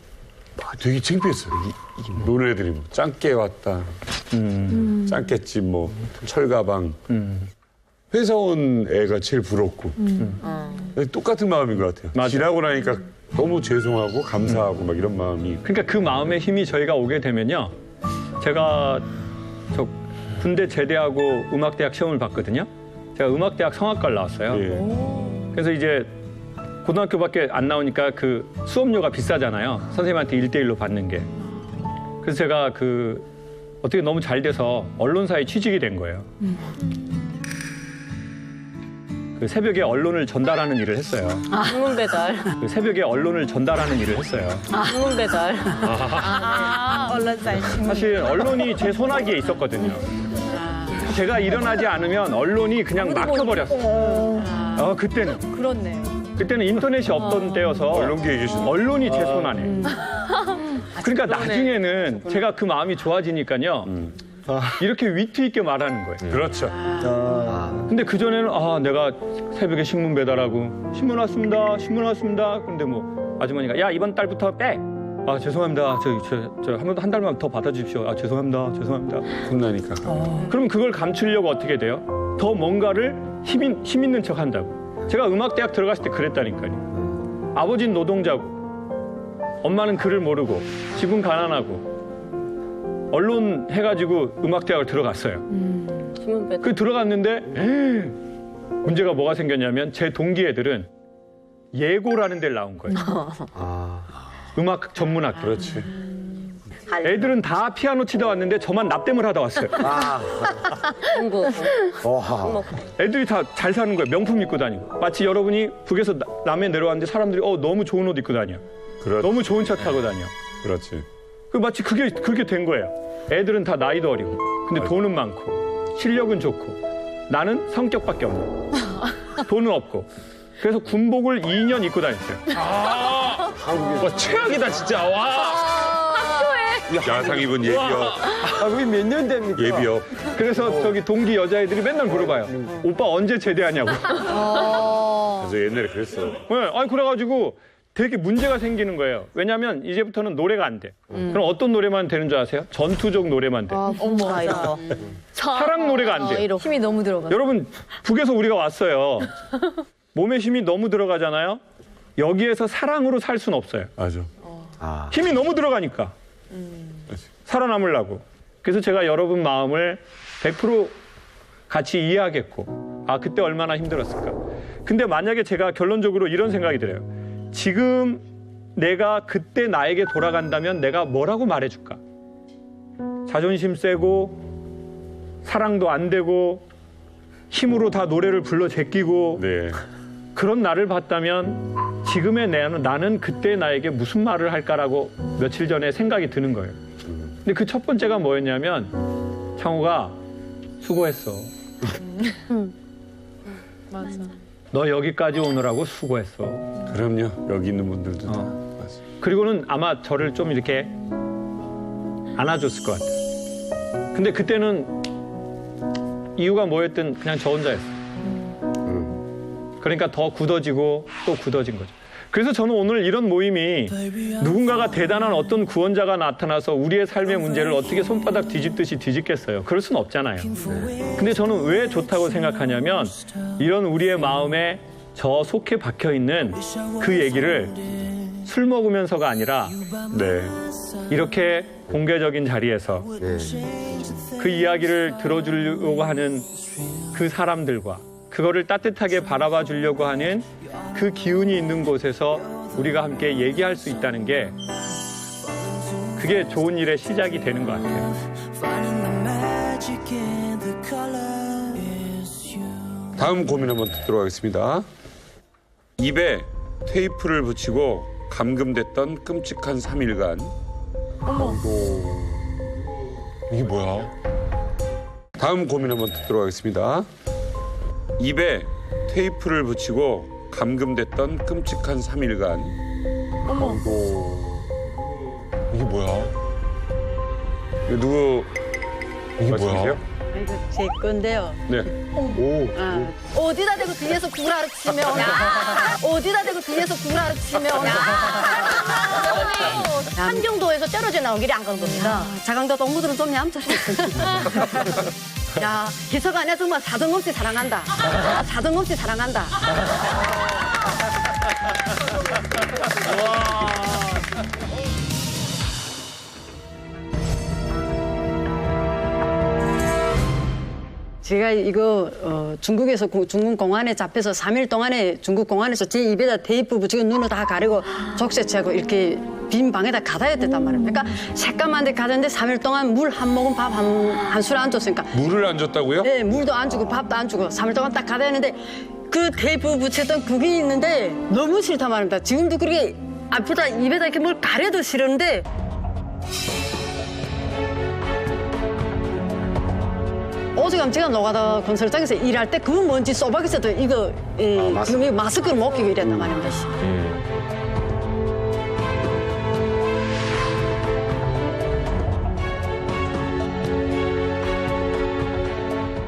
되게 창피했어요. 노는 애들이 뭐 짱깨 왔다, 짱깨집 뭐 철가방. 회사 온 애가 제일 부럽고 똑같은 마음인 것 같아요. 맞아요. 지나고 나니까 너무 죄송하고 감사하고 막 이런 마음이. 그러니까 그 마음의 힘이 저희가 오게 되면요. 제가 저 군대 제대하고 음악대학 시험을 봤거든요. 제가 음악대학 성악과를 나왔어요. 예. 그래서 이제 고등학교밖에 안 나오니까 그 수업료가 비싸잖아요. 선생님한테 1대1로 받는 게. 그래서 제가 그 어떻게 너무 잘 돼서 언론사에 취직이 된 거예요. 그 새벽에 언론을 전달하는 일을 했어요. 신문 배달. 그 새벽에 언론을 전달하는 일을 했어요. 신문 배달. 언론사에 사실 언론이 제 손아귀에 있었거든요. 제가 일어나지 않으면 언론이 그냥 막혀버렸어요. 그때는 인터넷이 없던 때여서 언론계에 계신 언론이 제 손 안에. 그러니까 나중에는 제가 그 마음이 좋아지니까요. 이렇게 위트 있게 말하는 거예요. 그렇죠. 근데 그전에는 내가 새벽에 신문 배달하고 신문 왔습니다. 근데 뭐 아주머니가 야 이번 달부터 빼. 죄송합니다. 저 한 달만 더 받아주십시오. 죄송합니다. 혼나니까. 그럼 그걸 감추려고 어떻게 돼요? 더 뭔가를 힘 있는 척 한다고. 제가 음악대학 들어갔을 때 그랬다니까요. 아버지는 노동자고 엄마는 글을 모르고 집은 가난하고 언론 해가지고 음악대학을 들어갔어요. 신문 배달. 그 들어갔는데 문제가 뭐가 생겼냐면 제 동기 애들은 예고라는 데를 나온 거예요. 음악 전문학교. 그렇지. 애들은 다 피아노 치다 왔는데 저만 납땜을 하다 왔어요. 공부. 애들이 다 잘 사는 거예요. 명품 입고 다니고. 마치 여러분이 북에서 남해 내려왔는데 사람들이 너무 좋은 옷 입고 다녀. 그렇지. 너무 좋은 차 타고 다녀. 그렇지. 마치 그렇게 된 거예요. 애들은 다 나이도 어리고 근데 돈은 많고 실력은 좋고 나는 성격밖에 없는 돈은 없고 그래서 군복을 2년 입고 다녔어요. 와, 최악이다 진짜. 와. 야상 입은 예비역. 그게 몇 년 됩니까? 예비역. 그래서 저기 동기 여자애들이 맨날 물어봐요. 오빠 언제 제대하냐고. 그래서 옛날에 그랬어. 네, 그래가지고 되게 문제가 생기는 거예요. 왜냐하면 이제부터는 노래가 안 돼. 그럼 어떤 노래만 되는 줄 아세요? 전투적 노래만 돼. 맞아. 사랑 노래가 안 돼요. 힘이 너무 들어가. 여러분 북에서 우리가 왔어요. 몸에 힘이 너무 들어가잖아요. 여기에서 사랑으로 살 수는 없어요. 맞아. 힘이 너무 들어가니까. 살아남으려고. 그래서 제가 여러분 마음을 100% 같이 이해하겠고 그때 얼마나 힘들었을까. 근데 만약에 제가 결론적으로 이런 생각이 들어요. 지금 내가 그때 나에게 돌아간다면 내가 뭐라고 말해줄까? 자존심 세고 사랑도 안 되고 힘으로 다 노래를 불러 제끼고 네. 그런 나를 봤다면 지금의 나는 그때 나에게 무슨 말을 할까라고 며칠 전에 생각이 드는 거예요. 근데 그 첫 번째가 뭐였냐면 창호가 수고했어. 맞아. 너 여기까지 오느라고 수고했어. 그럼요. 여기 있는 분들도 다. 맞아요. 그리고는 아마 저를 좀 이렇게 안아줬을 것 같아요. 근데 그때는 이유가 뭐였든 그냥 저 혼자였어요. 그러니까 더 굳어지고 또 굳어진 거죠. 그래서 저는 오늘 이런 모임이 누군가가 대단한 어떤 구원자가 나타나서 우리의 삶의 문제를 어떻게 손바닥 뒤집듯이 뒤집겠어요. 그럴 수는 없잖아요. 근데 저는 왜 좋다고 생각하냐면 이런 우리의 마음에 저 속해 박혀있는 그 얘기를 술 먹으면서가 아니라 네. 이렇게 공개적인 자리에서 그 이야기를 들어주려고 하는 그 사람들과 그거를 따뜻하게 바라봐 주려고 하는 그 기운이 있는 곳에서 우리가 함께 얘기할 수 있다는 게 그게 좋은 일의 시작이 되는 것 같아요. 다음 고민 한번 듣도록 하겠습니다. 입에 테이프를 붙이고 감금됐던 끔찍한 3일간. 이게 뭐야? 다음 고민 한번 듣도록 하겠습니다. 입에 테이프를 붙이고 감금됐던 끔찍한 3일간. 이게 뭐야? 이거 누구 이게 말씀이세요? 뭐야? 이거 제 건데요. 네. 어디다 대고 뒤에서 구라를 치면 어디다 대고 뒤에서 구라를 치면 함경도에서 떨어져 나온 길이 안 간 겁니다. 자강도 동무들은 좀 얌전해. 야, 기서가 아니야 정말 사정없이 사랑한다. 사정없이 사랑한다. 제가 이거 중국에서 중국 공안에 잡혀서 3일 동안에 중국 공안에서 제 입에다 테이프 붙이고 눈을 다 가리고 족쇄채고 이렇게 빈 방에다 가둬야 됐단 말이에요. 그러니까 새까만 데 가뒀는데 3일 동안 물 한 모금 밥 한 술 안 줬으니까 물을 안 줬다고요? 네, 물도 안 주고 밥도 안 주고 3일 동안 딱 가둬야했는데 그 테이프 붙였던 그게 있는데 너무 싫단 말입니다. 지금도 그렇게 앞에다 입에다 이렇게 뭘 가려도 싫은데 어제감 제가 노가다 건설장에서 일할 때 그건 뭔지 소박에서도 이거 지금 이 마스크를 못 끼고 이랬단 말입니다.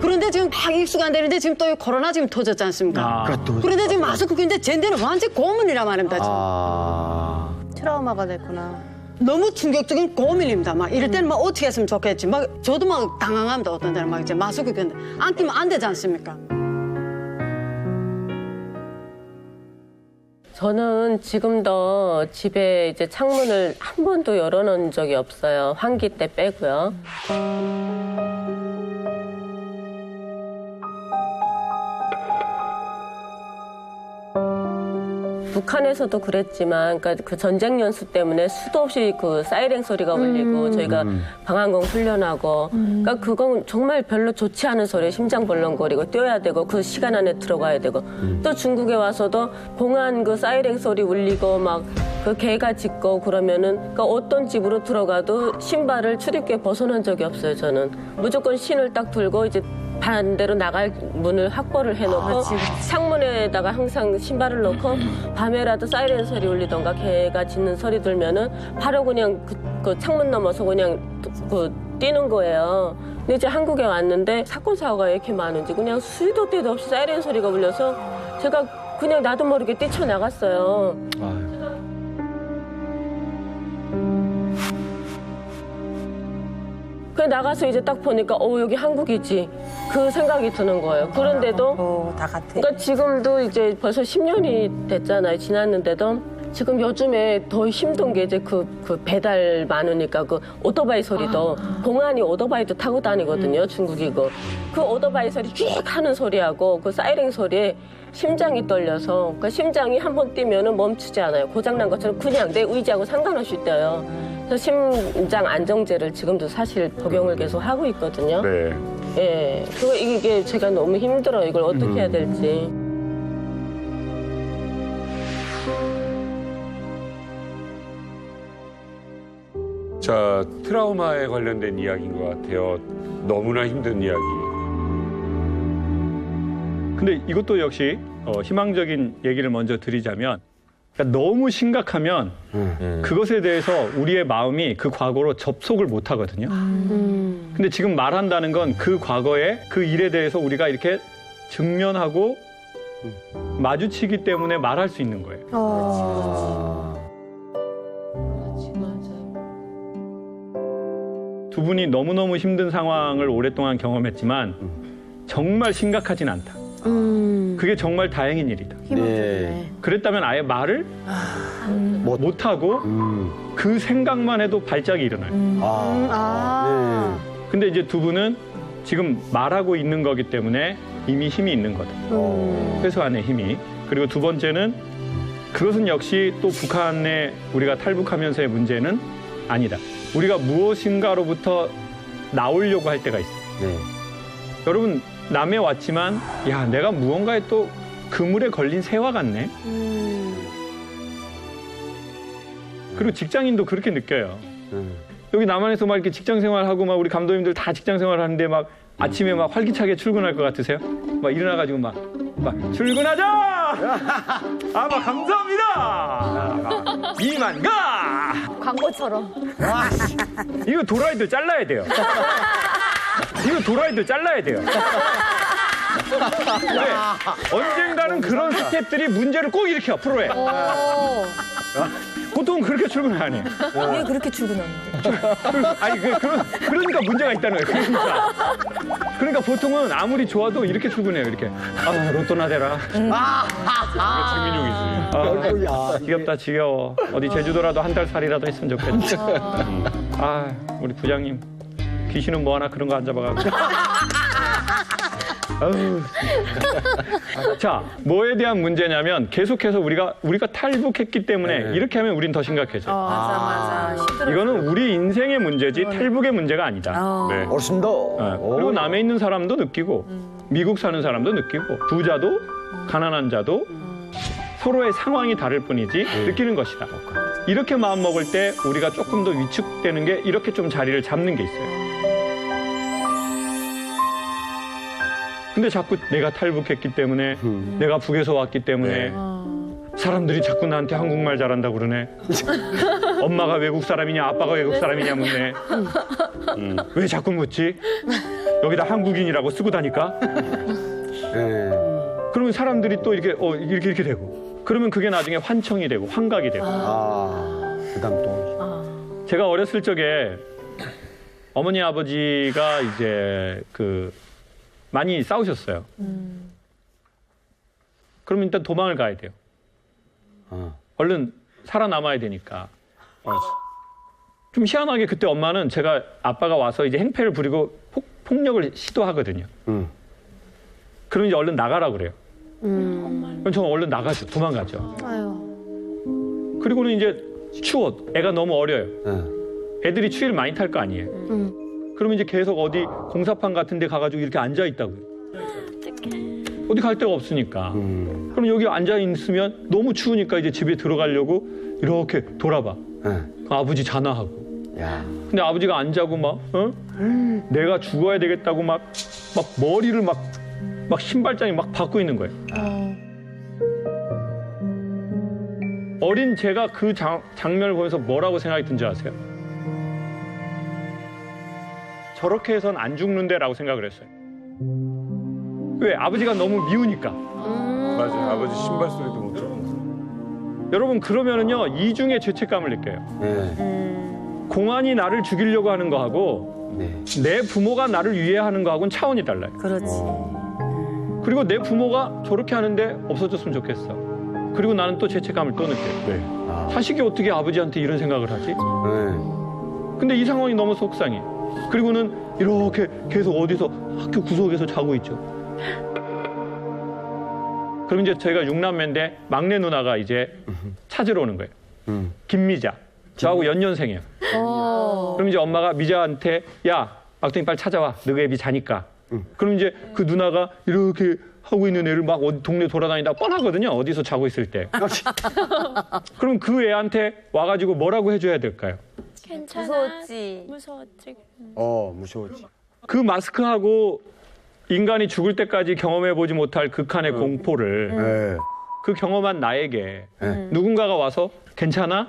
그런데 지금 막 익숙 안 되는데 지금 또 코로나 지금 터졌지 않습니까? 그런데 지금 마스크 끼는데 쟤네는 완전 고문이란 말입니다. 지금. 트라우마가 됐구나. 너무 충격적인 고민입니다. 막 이럴 때는 막 어떻게 했으면 좋겠지. 막 저도 막 당황합니다. 어떤 때는 막 이제 마스크 끼는데 안 끼면 안 되지 않습니까? 저는 지금도 집에 이제 창문을 한 번도 열어놓은 적이 없어요. 환기 때 빼고요. 북한에서도 그랬지만, 그러니까 그 전쟁 연수 때문에 수도 없이 그 사이렌 소리가 울리고 저희가 방한공 훈련하고, 그러니까 그건 정말 별로 좋지 않은 소리에 심장 벌렁거리고 뛰어야 되고 그 시간 안에 들어가야 되고, 또 중국에 와서도 공안 그 사이렌 소리 울리고 막 그 개가 짖고 그러면은, 그러니까 어떤 집으로 들어가도 신발을 출입구에 벗어놓은 적이 없어요. 저는 무조건 신을 딱 들고 이제 반대로 나갈 문을 확보를 해놓고 창문에다가 항상 신발을 넣고 밤에라도 사이렌 소리 울리던가 개가 짖는 소리 들면은 바로 그냥 그 창문 넘어서 그냥 뛰는 거예요. 근데 이제 한국에 왔는데 사건 사고가 왜 이렇게 많은지 그냥 수도 때도 없이 사이렌 소리가 울려서 제가 그냥 나도 모르게 뛰쳐나갔어요. 그냥 나가서 이제 딱 보니까 여기 한국이지 그 생각이 드는 거예요. 그런데도 다 같아. 그러니까 지금도 이제 벌써 10년이 됐잖아요. 지났는데도 지금 요즘에 더 힘든 게 이제 그 배달 많으니까 그 오토바이 소리도 공안이 오토바이도 타고 다니거든요. 중국이고 그 오토바이 소리 쭉 하는 소리하고 그 사이렌 소리에 심장이 떨려서 그러니까 심장이 한 번 뛰면은 멈추지 않아요. 고장난 것처럼 그냥 내 의지하고 상관없이 뛰어요. 그래서 심장 안정제를 지금도 사실 복용을 계속 하고 있거든요. 네. 예, 그거 이게 제가 너무 힘들어요. 이걸 어떻게 해야 될지. 자, 트라우마에 관련된 이야기인 것 같아요. 너무나 힘든 이야기. 근데 이것도 역시 희망적인 얘기를 먼저 드리자면 그러니까 너무 심각하면 그것에 대해서 우리의 마음이 그 과거로 접속을 못 하거든요. 근데 지금 말한다는 건 그 과거에 그 일에 대해서 우리가 이렇게 직면하고 마주치기 때문에 말할 수 있는 거예요. 두 분이 너무너무 힘든 상황을 오랫동안 경험했지만 정말 심각하진 않다. 그게 정말 다행인 일이다. 그랬다면 아예 말을 못하고 그 생각만 해도 발작이 일어나요. 근데 이제 두 분은 지금 말하고 있는 거기 때문에 이미 힘이 있는 거다. 회수 안에 힘이. 그리고 두 번째는 그것은 역시 또 북한에 우리가 탈북하면서의 문제는 아니다. 우리가 무엇인가로부터 나오려고 할 때가 있어요. 여러분 남해 왔지만 야 내가 무언가에 또 그물에 걸린 새와 같네. 그리고 직장인도 그렇게 느껴요. 여기 남한에서 막 이렇게 직장 생활하고 막 우리 감독님들 다 직장 생활하는데 막 아침에 막 활기차게 출근할 것 같으세요? 막 일어나가지고 막 출근하자! 아, 막 감사합니다! 이만 가! 광고처럼. 이거 도라이도 잘라야 돼요. 이거 도라이도 잘라야 돼요. 네. 언젠가는 그런 스태프들이 문제를 꼭 일으켜, 프로에. 보통 그렇게 출근을 안 해요. 왜 그렇게 출근하는데? 아니, 그러니까 문제가 있다는 거예요. 그러니까 보통은 아무리 좋아도 이렇게 출근해요, 이렇게. 아, 로또나 되라. 최민용이지. 지겹다, 지겨워. 어디 제주도라도 한 달 살이라도 했으면 좋겠다. 아, 우리 부장님. 귀신은 뭐 하나 그런 거 안 잡아가지고. 자, 뭐에 대한 문제냐면 계속해서 우리가 탈북했기 때문에 이렇게 하면 우린 더 심각해져요. 맞아. 이거는 우리 인생의 문제지 탈북의 문제가 아니다. 네. 옳습니다. 그리고 남해 있는 사람도 느끼고 미국 사는 사람도 느끼고 부자도 가난한 자도 서로의 상황이 다를 뿐이지 느끼는 것이다. 이렇게 마음 먹을 때 우리가 조금 더 위축되는 게 이렇게 좀 자리를 잡는 게 있어요. 근데 자꾸 내가 탈북했기 때문에 내가 북에서 왔기 때문에 사람들이 자꾸 나한테 한국말 잘한다고 그러네. 엄마가 외국 사람이냐 아빠가 외국 사람이냐 묻네. 왜 자꾸 묻지? 여기다 한국인이라고 쓰고 다니까? 그러면 사람들이 또 이렇게 되고 그러면 그게 나중에 환청이 되고 환각이 되고. 그다음 또. 제가 어렸을 적에 어머니 아버지가 이제 많이 싸우셨어요. 그럼 일단 도망을 가야 돼요. 얼른 살아남아야 되니까. 좀 희한하게 그때 엄마는 아빠가 와서 이제 행패를 부리고 폭력을 시도하거든요. 그럼 이제 얼른 나가라고 그래요. 그럼 저는 얼른 나가죠. 도망가죠. 그리고는 이제 추워. 애가 너무 어려요. 애들이 추위를 많이 탈 거 아니에요. 그러면 이제 계속 어디 공사판 같은 데 가가지고 이렇게 앉아 있다고요. 어디 갈 데가 없으니까. 그럼 여기 앉아 있으면 너무 추우니까 이제 집에 들어가려고 이렇게 돌아봐. 아버지 전화하고. 근데 아버지가 안 자고 내가 죽어야 되겠다고 막 머리를 막 신발장에 막 박고 있는 거예요. 어린 제가 그 장면을 보면서 뭐라고 생각이 든지 아세요? 저렇게 해선 안 죽는데라고 생각을 했어요. 왜? 아버지가 너무 미우니까. 맞아요. 아버지 신발 소리도 못 들어. 여러분 그러면은요 이중의 죄책감을 느껴요. 공안이 나를 죽이려고 하는 거하고 내 부모가 나를 위해하는 거하고는 차원이 달라요. 그렇지. 그리고 내 부모가 저렇게 하는데 없어졌으면 좋겠어. 그리고 나는 또 죄책감을 또 느껴요. 자식이 어떻게 아버지한테 이런 생각을 하지? 네. 근데 이 상황이 너무 속상해. 그리고는 이렇게 계속 어디서 학교 구석에서 자고 있죠. 그럼 이제 저희가 6남매인데 막내 누나가 이제 찾으러 오는 거예요. 김미자. 저하고 연년생이에요. 그럼 이제 엄마가 미자한테 야, 막둥이 빨리 찾아와. 너가 애비 자니까. 그럼 이제 그 누나가 이렇게 하고 있는 애를 막 어디 동네 돌아다니다 뻔하거든요. 어디서 자고 있을 때. 그럼 그 애한테 와가지고 뭐라고 해줘야 될까요? 무서웠지. 무서웠지. 그 마스크하고 인간이 죽을 때까지 경험해보지 못할 극한의 공포를 네. 그 경험한 나에게 누군가가 와서 괜찮아?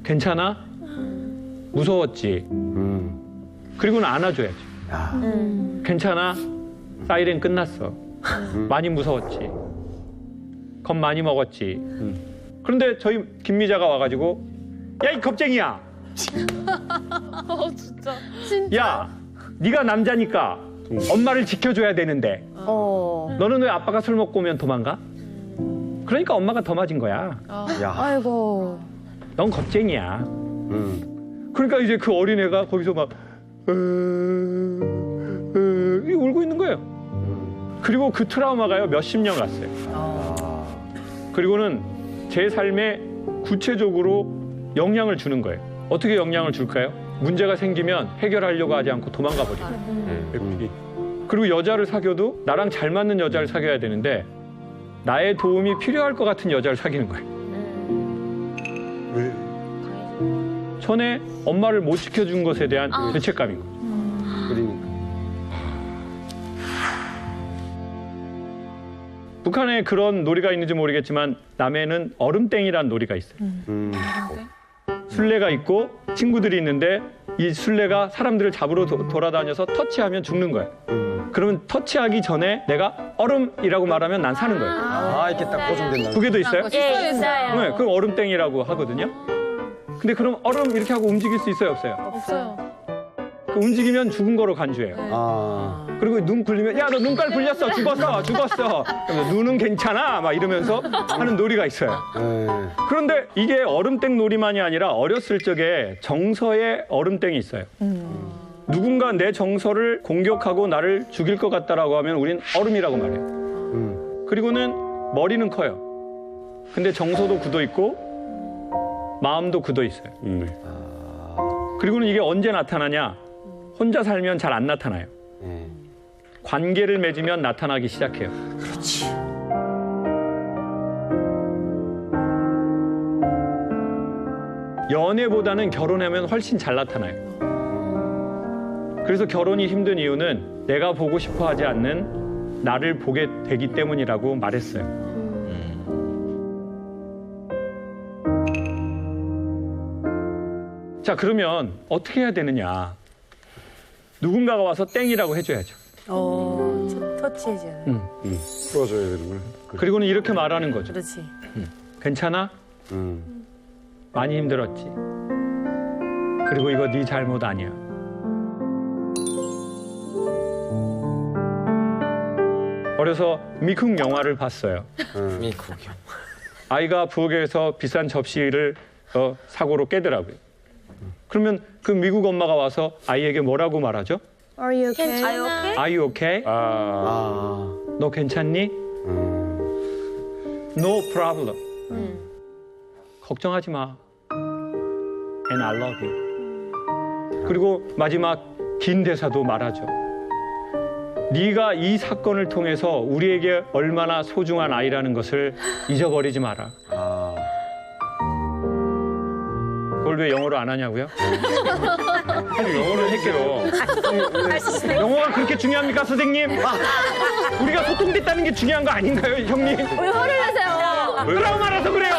괜찮아? 무서웠지? 그리고는 안아줘야지. 괜찮아? 사이렌 끝났어. 많이 무서웠지? 겁 많이 먹었지? 그런데 저희 김미자가 와가지고 야, 이 겁쟁이야! 진짜. 야, 네가 남자니까 엄마를 지켜줘야 되는데 너는 왜 아빠가 술 먹고 오면 도망가? 그러니까 엄마가 더 맞은 거야. 아이고. 넌 겁쟁이야. 그러니까 이제 그 어린애가 거기서 막 이렇게 울고 있는 거예요. 그리고 그 트라우마가요 몇십 년 갔어요. 그리고는 제 삶에 구체적으로 영향을 주는 거예요. 어떻게 영향을 줄까요? 문제가 생기면 해결하려고 하지 않고 도망가 버리고. 그리고 여자를 사귀어도 나랑 잘 맞는 여자를 사귀어야 되는데 나의 도움이 필요할 것 같은 여자를 사귀는 거예요. 전에 엄마를 못 지켜준 것에 대한 죄책감인 거죠. 북한에 그런 놀이가 있는지 모르겠지만 남해는 얼음땡이라는 놀이가 있어요. 술래가 있고 친구들이 있는데 이 술래가 사람들을 잡으러 돌아다녀서 터치하면 죽는 거예요. 그러면 터치하기 전에 내가 얼음이라고 말하면 난 사는 거예요. 이렇게 딱 고정된다. 두 개도 있어요? 예, 있어요. 네, 그럼 얼음땡이라고 하거든요. 근데 그럼 얼음 이렇게 하고 움직일 수 있어요, 없어요? 없어요. 그 움직이면 죽은 거로 간주해요. 그리고 눈 굴리면 야, 너 눈깔 굴렸어, 죽었어. 그러면 눈은 괜찮아, 막 이러면서 하는 놀이가 있어요. 그런데 이게 얼음땡 놀이만이 아니라 어렸을 적에 정서의 얼음땡이 있어요. 누군가 내 정서를 공격하고 나를 죽일 것 같다라고 하면 우린 얼음이라고 말해요. 그리고는 머리는 커요. 근데 정서도 굳어 있고 마음도 굳어 있어요. 그리고는 이게 언제 나타나냐? 혼자 살면 잘 안 나타나요. 관계를 맺으면 나타나기 시작해요. 그렇지. 연애보다는 결혼하면 훨씬 잘 나타나요. 그래서 결혼이 힘든 이유는 내가 보고 싶어 하지 않는 나를 보게 되기 때문이라고 말했어요. 자, 그러면 어떻게 해야 되느냐? 누군가가 와서 땡이라고 해줘야죠. 터치해줘요. 풀어줘야 되는 거야. 그리고는 이렇게 말하는 거죠. 그렇지. 괜찮아? 많이 힘들었지. 그리고 이거 네 잘못 아니야. 어려서 미국 영화를 봤어요. 미국 영화. 아이가 부엌에서 비싼 접시를 사고로 깨더라고요. 그러면 그 미국 엄마가 와서 아이에게 뭐라고 말하죠? Are you okay? Are you okay? 너 괜찮니? No problem. 걱정하지 마. And I love you. 그리고 마지막 긴 대사도 말하죠. 네가 이 사건을 통해서 우리에게 얼마나 소중한 아이라는 것을 잊어버리지 마라. 그걸 왜 영어로 안 하냐고요? 아니, 영어를 할게요. 영어가 그렇게 중요합니까, 선생님? 우리가 소통됐다는 게 중요한 거 아닌가요, 형님? 왜 화를 내세요? 트라우마라서 그래요.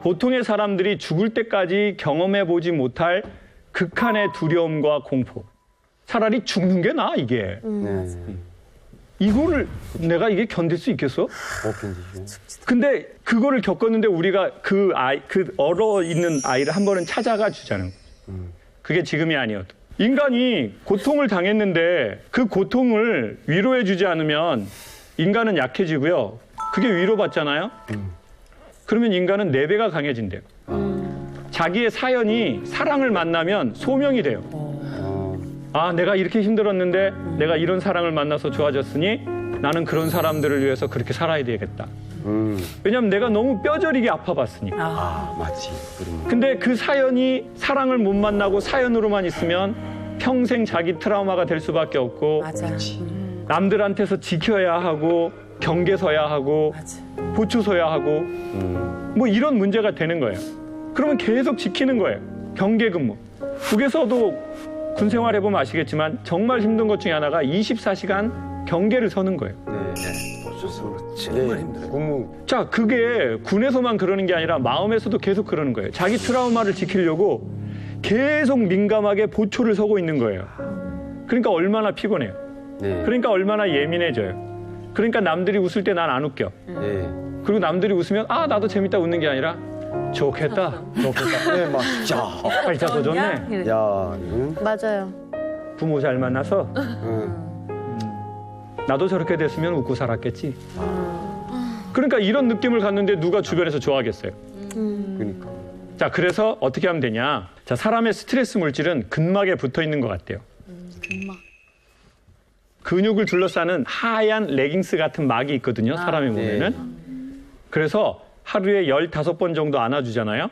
보통의 사람들이 죽을 때까지 경험해보지 못할 극한의 두려움과 공포. 차라리 죽는 게 나아, 이게. 네. 이거를 내가 이게 견딜 수 있겠어? 견디죠. 근데 그거를 겪었는데 우리가 그 얼어 있는 아이를 한 번은 찾아가 주자는 거예요. 그게 지금이 아니어도. 인간이 고통을 당했는데 그 고통을 위로해 주지 않으면 인간은 약해지고요. 그게 위로받잖아요. 그러면 인간은 4배가 강해진대요. 자기의 사연이 사랑을 만나면 소명이 돼요. 아, 내가 이렇게 힘들었는데 내가 이런 사랑을 만나서 좋아졌으니 나는 그런 사람들을 위해서 그렇게 살아야 되겠다. 왜냐하면 내가 너무 뼈저리게 아파봤으니까. 아, 맞지. 근데 그 사연이 사랑을 못 만나고 사연으로만 있으면 평생 자기 트라우마가 될 수밖에 없고 남들한테서 지켜야 하고 경계 서야 하고 보초 서야 하고 뭐 이런 문제가 되는 거예요. 그러면 계속 지키는 거예요. 경계 근무. 북에서도 군 생활해보면 아시겠지만 정말 힘든 것 중에 하나가 24시간 경계를 서는 거예요. 정말 힘들어요. 군무. 자, 그게 군에서만 그러는 게 아니라 마음에서도 계속 그러는 거예요. 자기 트라우마를 지키려고 계속 민감하게 보초를 서고 있는 거예요. 그러니까 얼마나 피곤해요. 네. 그러니까 얼마나 예민해져요. 그러니까 남들이 웃을 때 난 안 웃겨. 네. 그리고 남들이 웃으면 아, 나도 재밌다 웃는 게 아니라 좋겠다. 좋겠다. 네, 막. 팔자도 좋네. 야, 응? 맞아요. 부모 잘 만나서 나도 저렇게 됐으면 웃고 살았겠지. 그러니까 이런 느낌을 갖는데 누가 주변에서 좋아하겠어요. 그러니까. 자, 그래서 어떻게 하면 되냐. 자, 사람의 스트레스 물질은 근막에 붙어 있는 것 같아요. 근육을 둘러싸는 하얀 레깅스 같은 막이 있거든요. 사람의 몸에는. 그래서 하루에 15번 정도 안아주잖아요.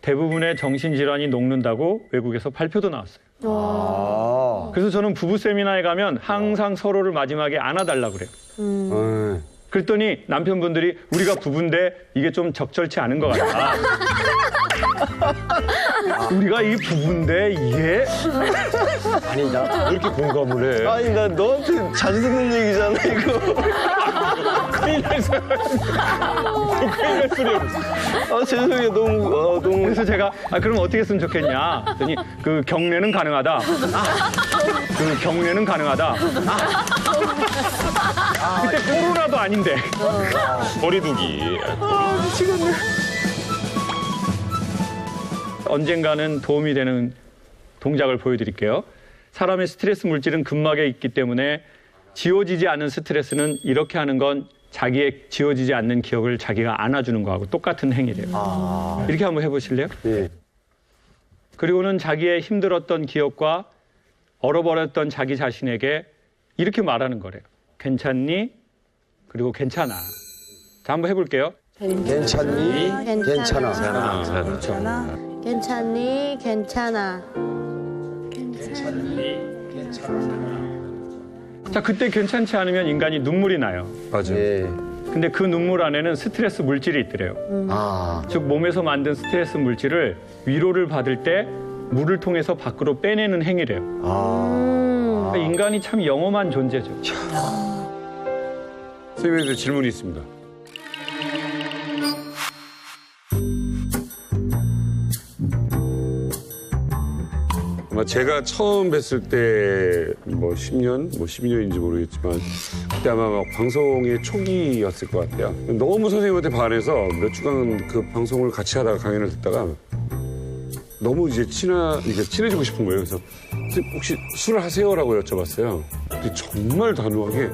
대부분의 정신질환이 녹는다고 외국에서 발표도 나왔어요. 아. 그래서 저는 부부 세미나에 가면 항상 서로를 마지막에 안아달라고 그래요. 그랬더니 남편분들이 우리가 부부인데 이게 좀 적절치 않은 것 같다. 우리가 이 부부인데 이게 아니, 나. 왜 이렇게 공감을 해? 아니, 나 너한테 자주 듣는 얘기잖아, 이거. 큰일 날 소리. 큰일 날 소리. 아, 죄송해요. 너무. 그래서 제가 그럼 어떻게 했으면 좋겠냐 했더니 그 경례는 가능하다. 그 경례는 가능하다. 그때 코로나도 아닌데. 거리두기. 언젠가는 도움이 되는 동작을 보여드릴게요. 사람의 스트레스 물질은 근막에 있기 때문에 지워지지 않은 스트레스는 이렇게 하는 건 자기의 지워지지 않는 기억을 자기가 안아주는 거하고 똑같은 행위래요. 이렇게 한번 해보실래요? 네. 그리고는 자기의 힘들었던 기억과 얼어버렸던 자기 자신에게 이렇게 말하는 거래요. 괜찮니? 그리고 괜찮아. 자, 한번 해볼게요. 괜찮니? 괜찮아. 괜찮니? 괜찮아. 자, 그때 괜찮지 않으면 인간이 눈물이 나요. 맞아요. 예. 근데 그 눈물 안에는 스트레스 물질이 있더래요. 아. 즉 몸에서 만든 스트레스 물질을 위로를 받을 때 물을 통해서 밖으로 빼내는 행위래요. 그러니까 인간이 참 영험한 존재죠. 선생님한테 질문이 있습니다. 아마 제가 처음 뵀을 때 뭐 10년, 뭐 12년인지 모르겠지만 그때 아마 막 방송의 초기였을 것 같아요. 너무 선생님한테 반해서 몇 주간 그 방송을 같이 하다가 강연을 듣다가 너무 이제 친해지고 싶은 거예요. 그래서 선생님 혹시 술을 하세요라고 여쭤봤어요. 근데 정말 단호하게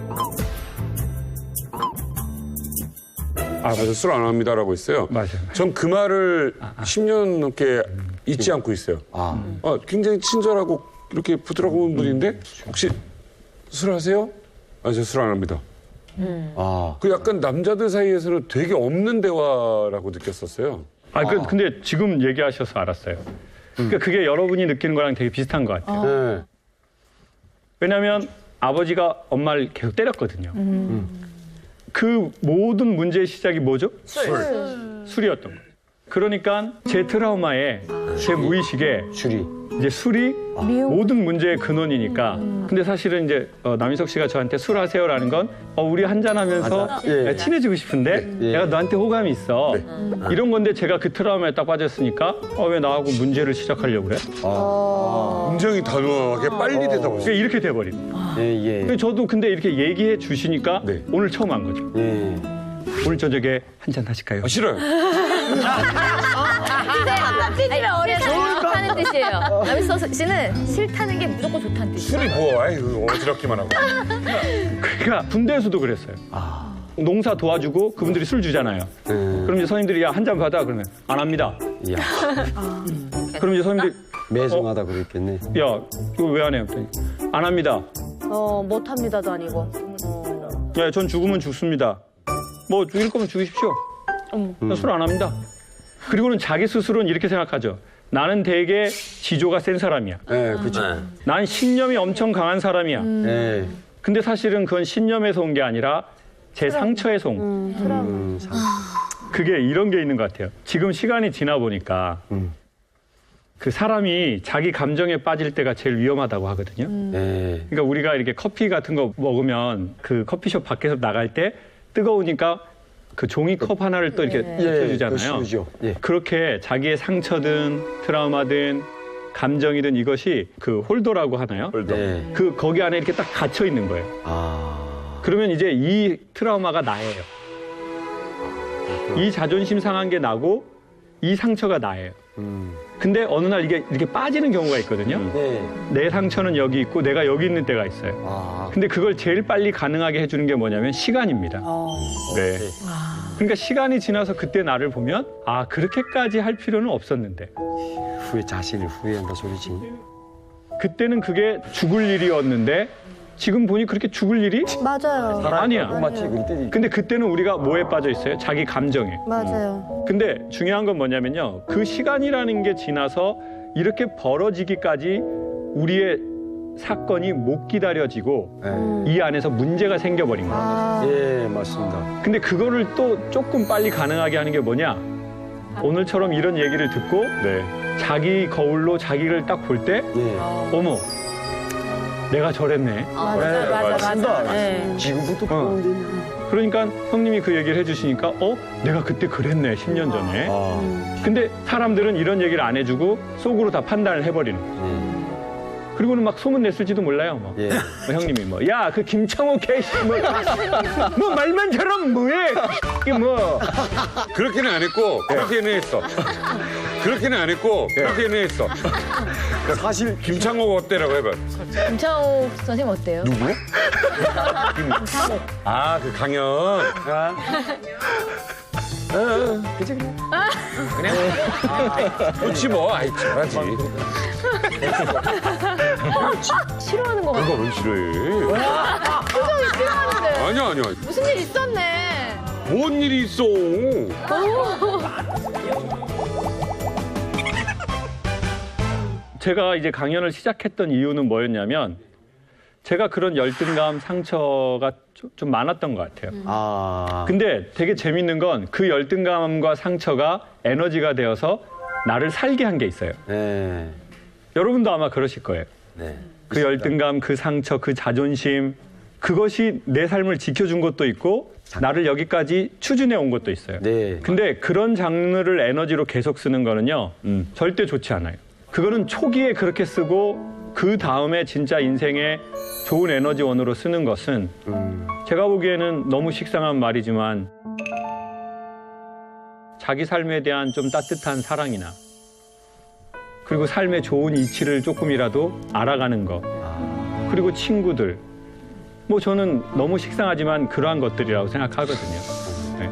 저 술 안 합니다라고 했어요. 맞아요. 전 그 말을 10년 넘게 잊지 않고 있어요. 굉장히 친절하고 이렇게 부드러운 분인데 혹시 술 하세요? 저 술 안 합니다. 그 약간 남자들 사이에서는 되게 없는 대화라고 느꼈었어요. 근데 지금 얘기하셔서 알았어요. 그러니까 그게 여러분이 느끼는 거랑 되게 비슷한 것 같아요. 네. 왜냐하면 아버지가 엄마를 계속 때렸거든요. 그 모든 문제의 시작이 뭐죠? 술이었던 거예요. 그러니까 제 트라우마에 제 무의식에 술이. 이제 술이 모든 문제의 근원이니까. 근데 사실은 이제 남희석 씨가 저한테 술 하세요라는 건 우리 한잔하면서 예. 친해지고 싶은데 내가 너한테 호감이 있어. 이런 건데 제가 그 트라우마에 딱 빠졌으니까 왜 나하고 문제를 시작하려고 그래? 굉장히 단호하게 빨리 대답하시죠. 그러니까 이렇게 돼버린. 예. 근데 저도 근데 이렇게 얘기해 주시니까 네. 오늘 처음 한 거죠. 예. 오늘 저녁에 한잔 하실까요? 아, 싫어요. 삐지를 좋다는 뜻이에요. 남희석 씨는 싫다는 게 무조건 좋다는 뜻이에요. 술이 뭐, 아유, 어지럽기만 하고. 그러니까 군대에서도 그랬어요. 농사 도와주고 그분들이 술 주잖아요. 그럼 이제 선임들이 야, 한 잔 받아 그러면 안 합니다. 이야. 그럼 이제 선임들이 매정하다 그랬겠네. 야 이거 왜 안 해요? 그랬더니 안 합니다. 못합니다도 아니고. 야, 전 죽으면 죽습니다. 뭐 죽일 거면 죽이십시오. 술 안 합니다. 그리고는 자기 스스로는 이렇게 생각하죠. 나는 되게 지조가 센 사람이야. 예, 그렇죠. 난 신념이 엄청 강한 사람이야. 예. 근데 사실은 그건 신념에서 온 게 아니라 제 상처에서 온 거예요. 그게 이런 게 있는 것 같아요. 지금 시간이 지나 보니까 그 사람이 자기 감정에 빠질 때가 제일 위험하다고 하거든요. 예. 그러니까 우리가 이렇게 커피 같은 거 먹으면 그 커피숍 밖에서 나갈 때 뜨거우니까 그 종이컵 하나를 또 이렇게 펴주잖아요. 예. 그렇게 자기의 상처든 트라우마든 감정이든 이것이 그 홀더라고 하나요? 네. 그 거기 안에 이렇게 딱 갇혀 있는 거예요. 그러면 이제 이 트라우마가 나예요. 이 자존심 상한 게 나고 이 상처가 나예요. 근데 어느 날 이게 이렇게 빠지는 경우가 있거든요. 네. 내 상처는 여기 있고 내가 여기 있는 때가 있어요. 근데 그걸 제일 빨리 가능하게 해주는 게 뭐냐면 시간입니다. 네. 그러니까 시간이 지나서 그때 나를 보면 그렇게까지 할 필요는 없었는데 자신을 후회한다 소리지. 그때는 그게 죽을 일이었는데 지금 보니 그렇게 죽을 일이 맞아요. 아니야. 맞지, 그때. 근데 그때는 우리가 뭐에 빠져 있어요? 자기 감정에. 맞아요. 근데 중요한 건 뭐냐면요. 그 시간이라는 게 지나서 이렇게 벌어지기까지 우리의 사건이 못 기다려지고 이 안에서 문제가 생겨버린 거예요. 예, 맞습니다. 근데 그거를 또 조금 빨리 가능하게 하는 게 뭐냐? 오늘처럼 이런 얘기를 듣고 자기 거울로 자기를 딱 볼 때 예. 어머 내가 저랬네. 맞아. 네. 지금부터 그런데. 그러니까 형님이 그 얘기를 해주시니까 내가 그때 그랬네 10년 전에. 근데 사람들은 이런 얘기를 안 해주고 속으로 다 판단을 해버리는 거예요. 그리고는 막 소문 냈을지도 몰라요. 뭐. 예. 형님이 야 그 김창호 개씨 뭐 말만 잘하면 뭐해? 이게 뭐 그렇게는 안 했고, 그렇게는 했어. 그렇게는 안 했고, 그렇게는 했어. 사실 김창호가 어때라고 해봐. 김창호 선생님 어때요? 누구? 그 강연. 그치. 그렇지 뭐. 잘하지. 싫어하는 거 같아요. 내가 왜 싫어해? 표정이 싫어하는데. 아니야. 무슨 일 있었네. 뭔 일이 있어? 제가 이제 강연을 시작했던 이유는 뭐였냐면 제가 그런 열등감, 상처가 좀 많았던 것 같아요. 근데 되게 재밌는 건 그 열등감과 상처가 에너지가 되어서 나를 살게 한 게 있어요. 네. 여러분도 아마 그러실 거예요. 네. 그 열등감, 그 상처, 그 자존심, 그것이 내 삶을 지켜준 것도 있고 나를 여기까지 추진해 온 것도 있어요. 네. 근데 그런 장르를 에너지로 계속 쓰는 거는요, 절대 좋지 않아요. 그거는 초기에 그렇게 쓰고 그 다음에 진짜 인생의 좋은 에너지원으로 쓰는 것은 제가 보기에는 너무 식상한 말이지만 자기 삶에 대한 좀 따뜻한 사랑이나 그리고 삶의 좋은 이치를 조금이라도 알아가는 것 그리고 친구들 뭐 저는 너무 식상하지만 그러한 것들이라고 생각하거든요. 네.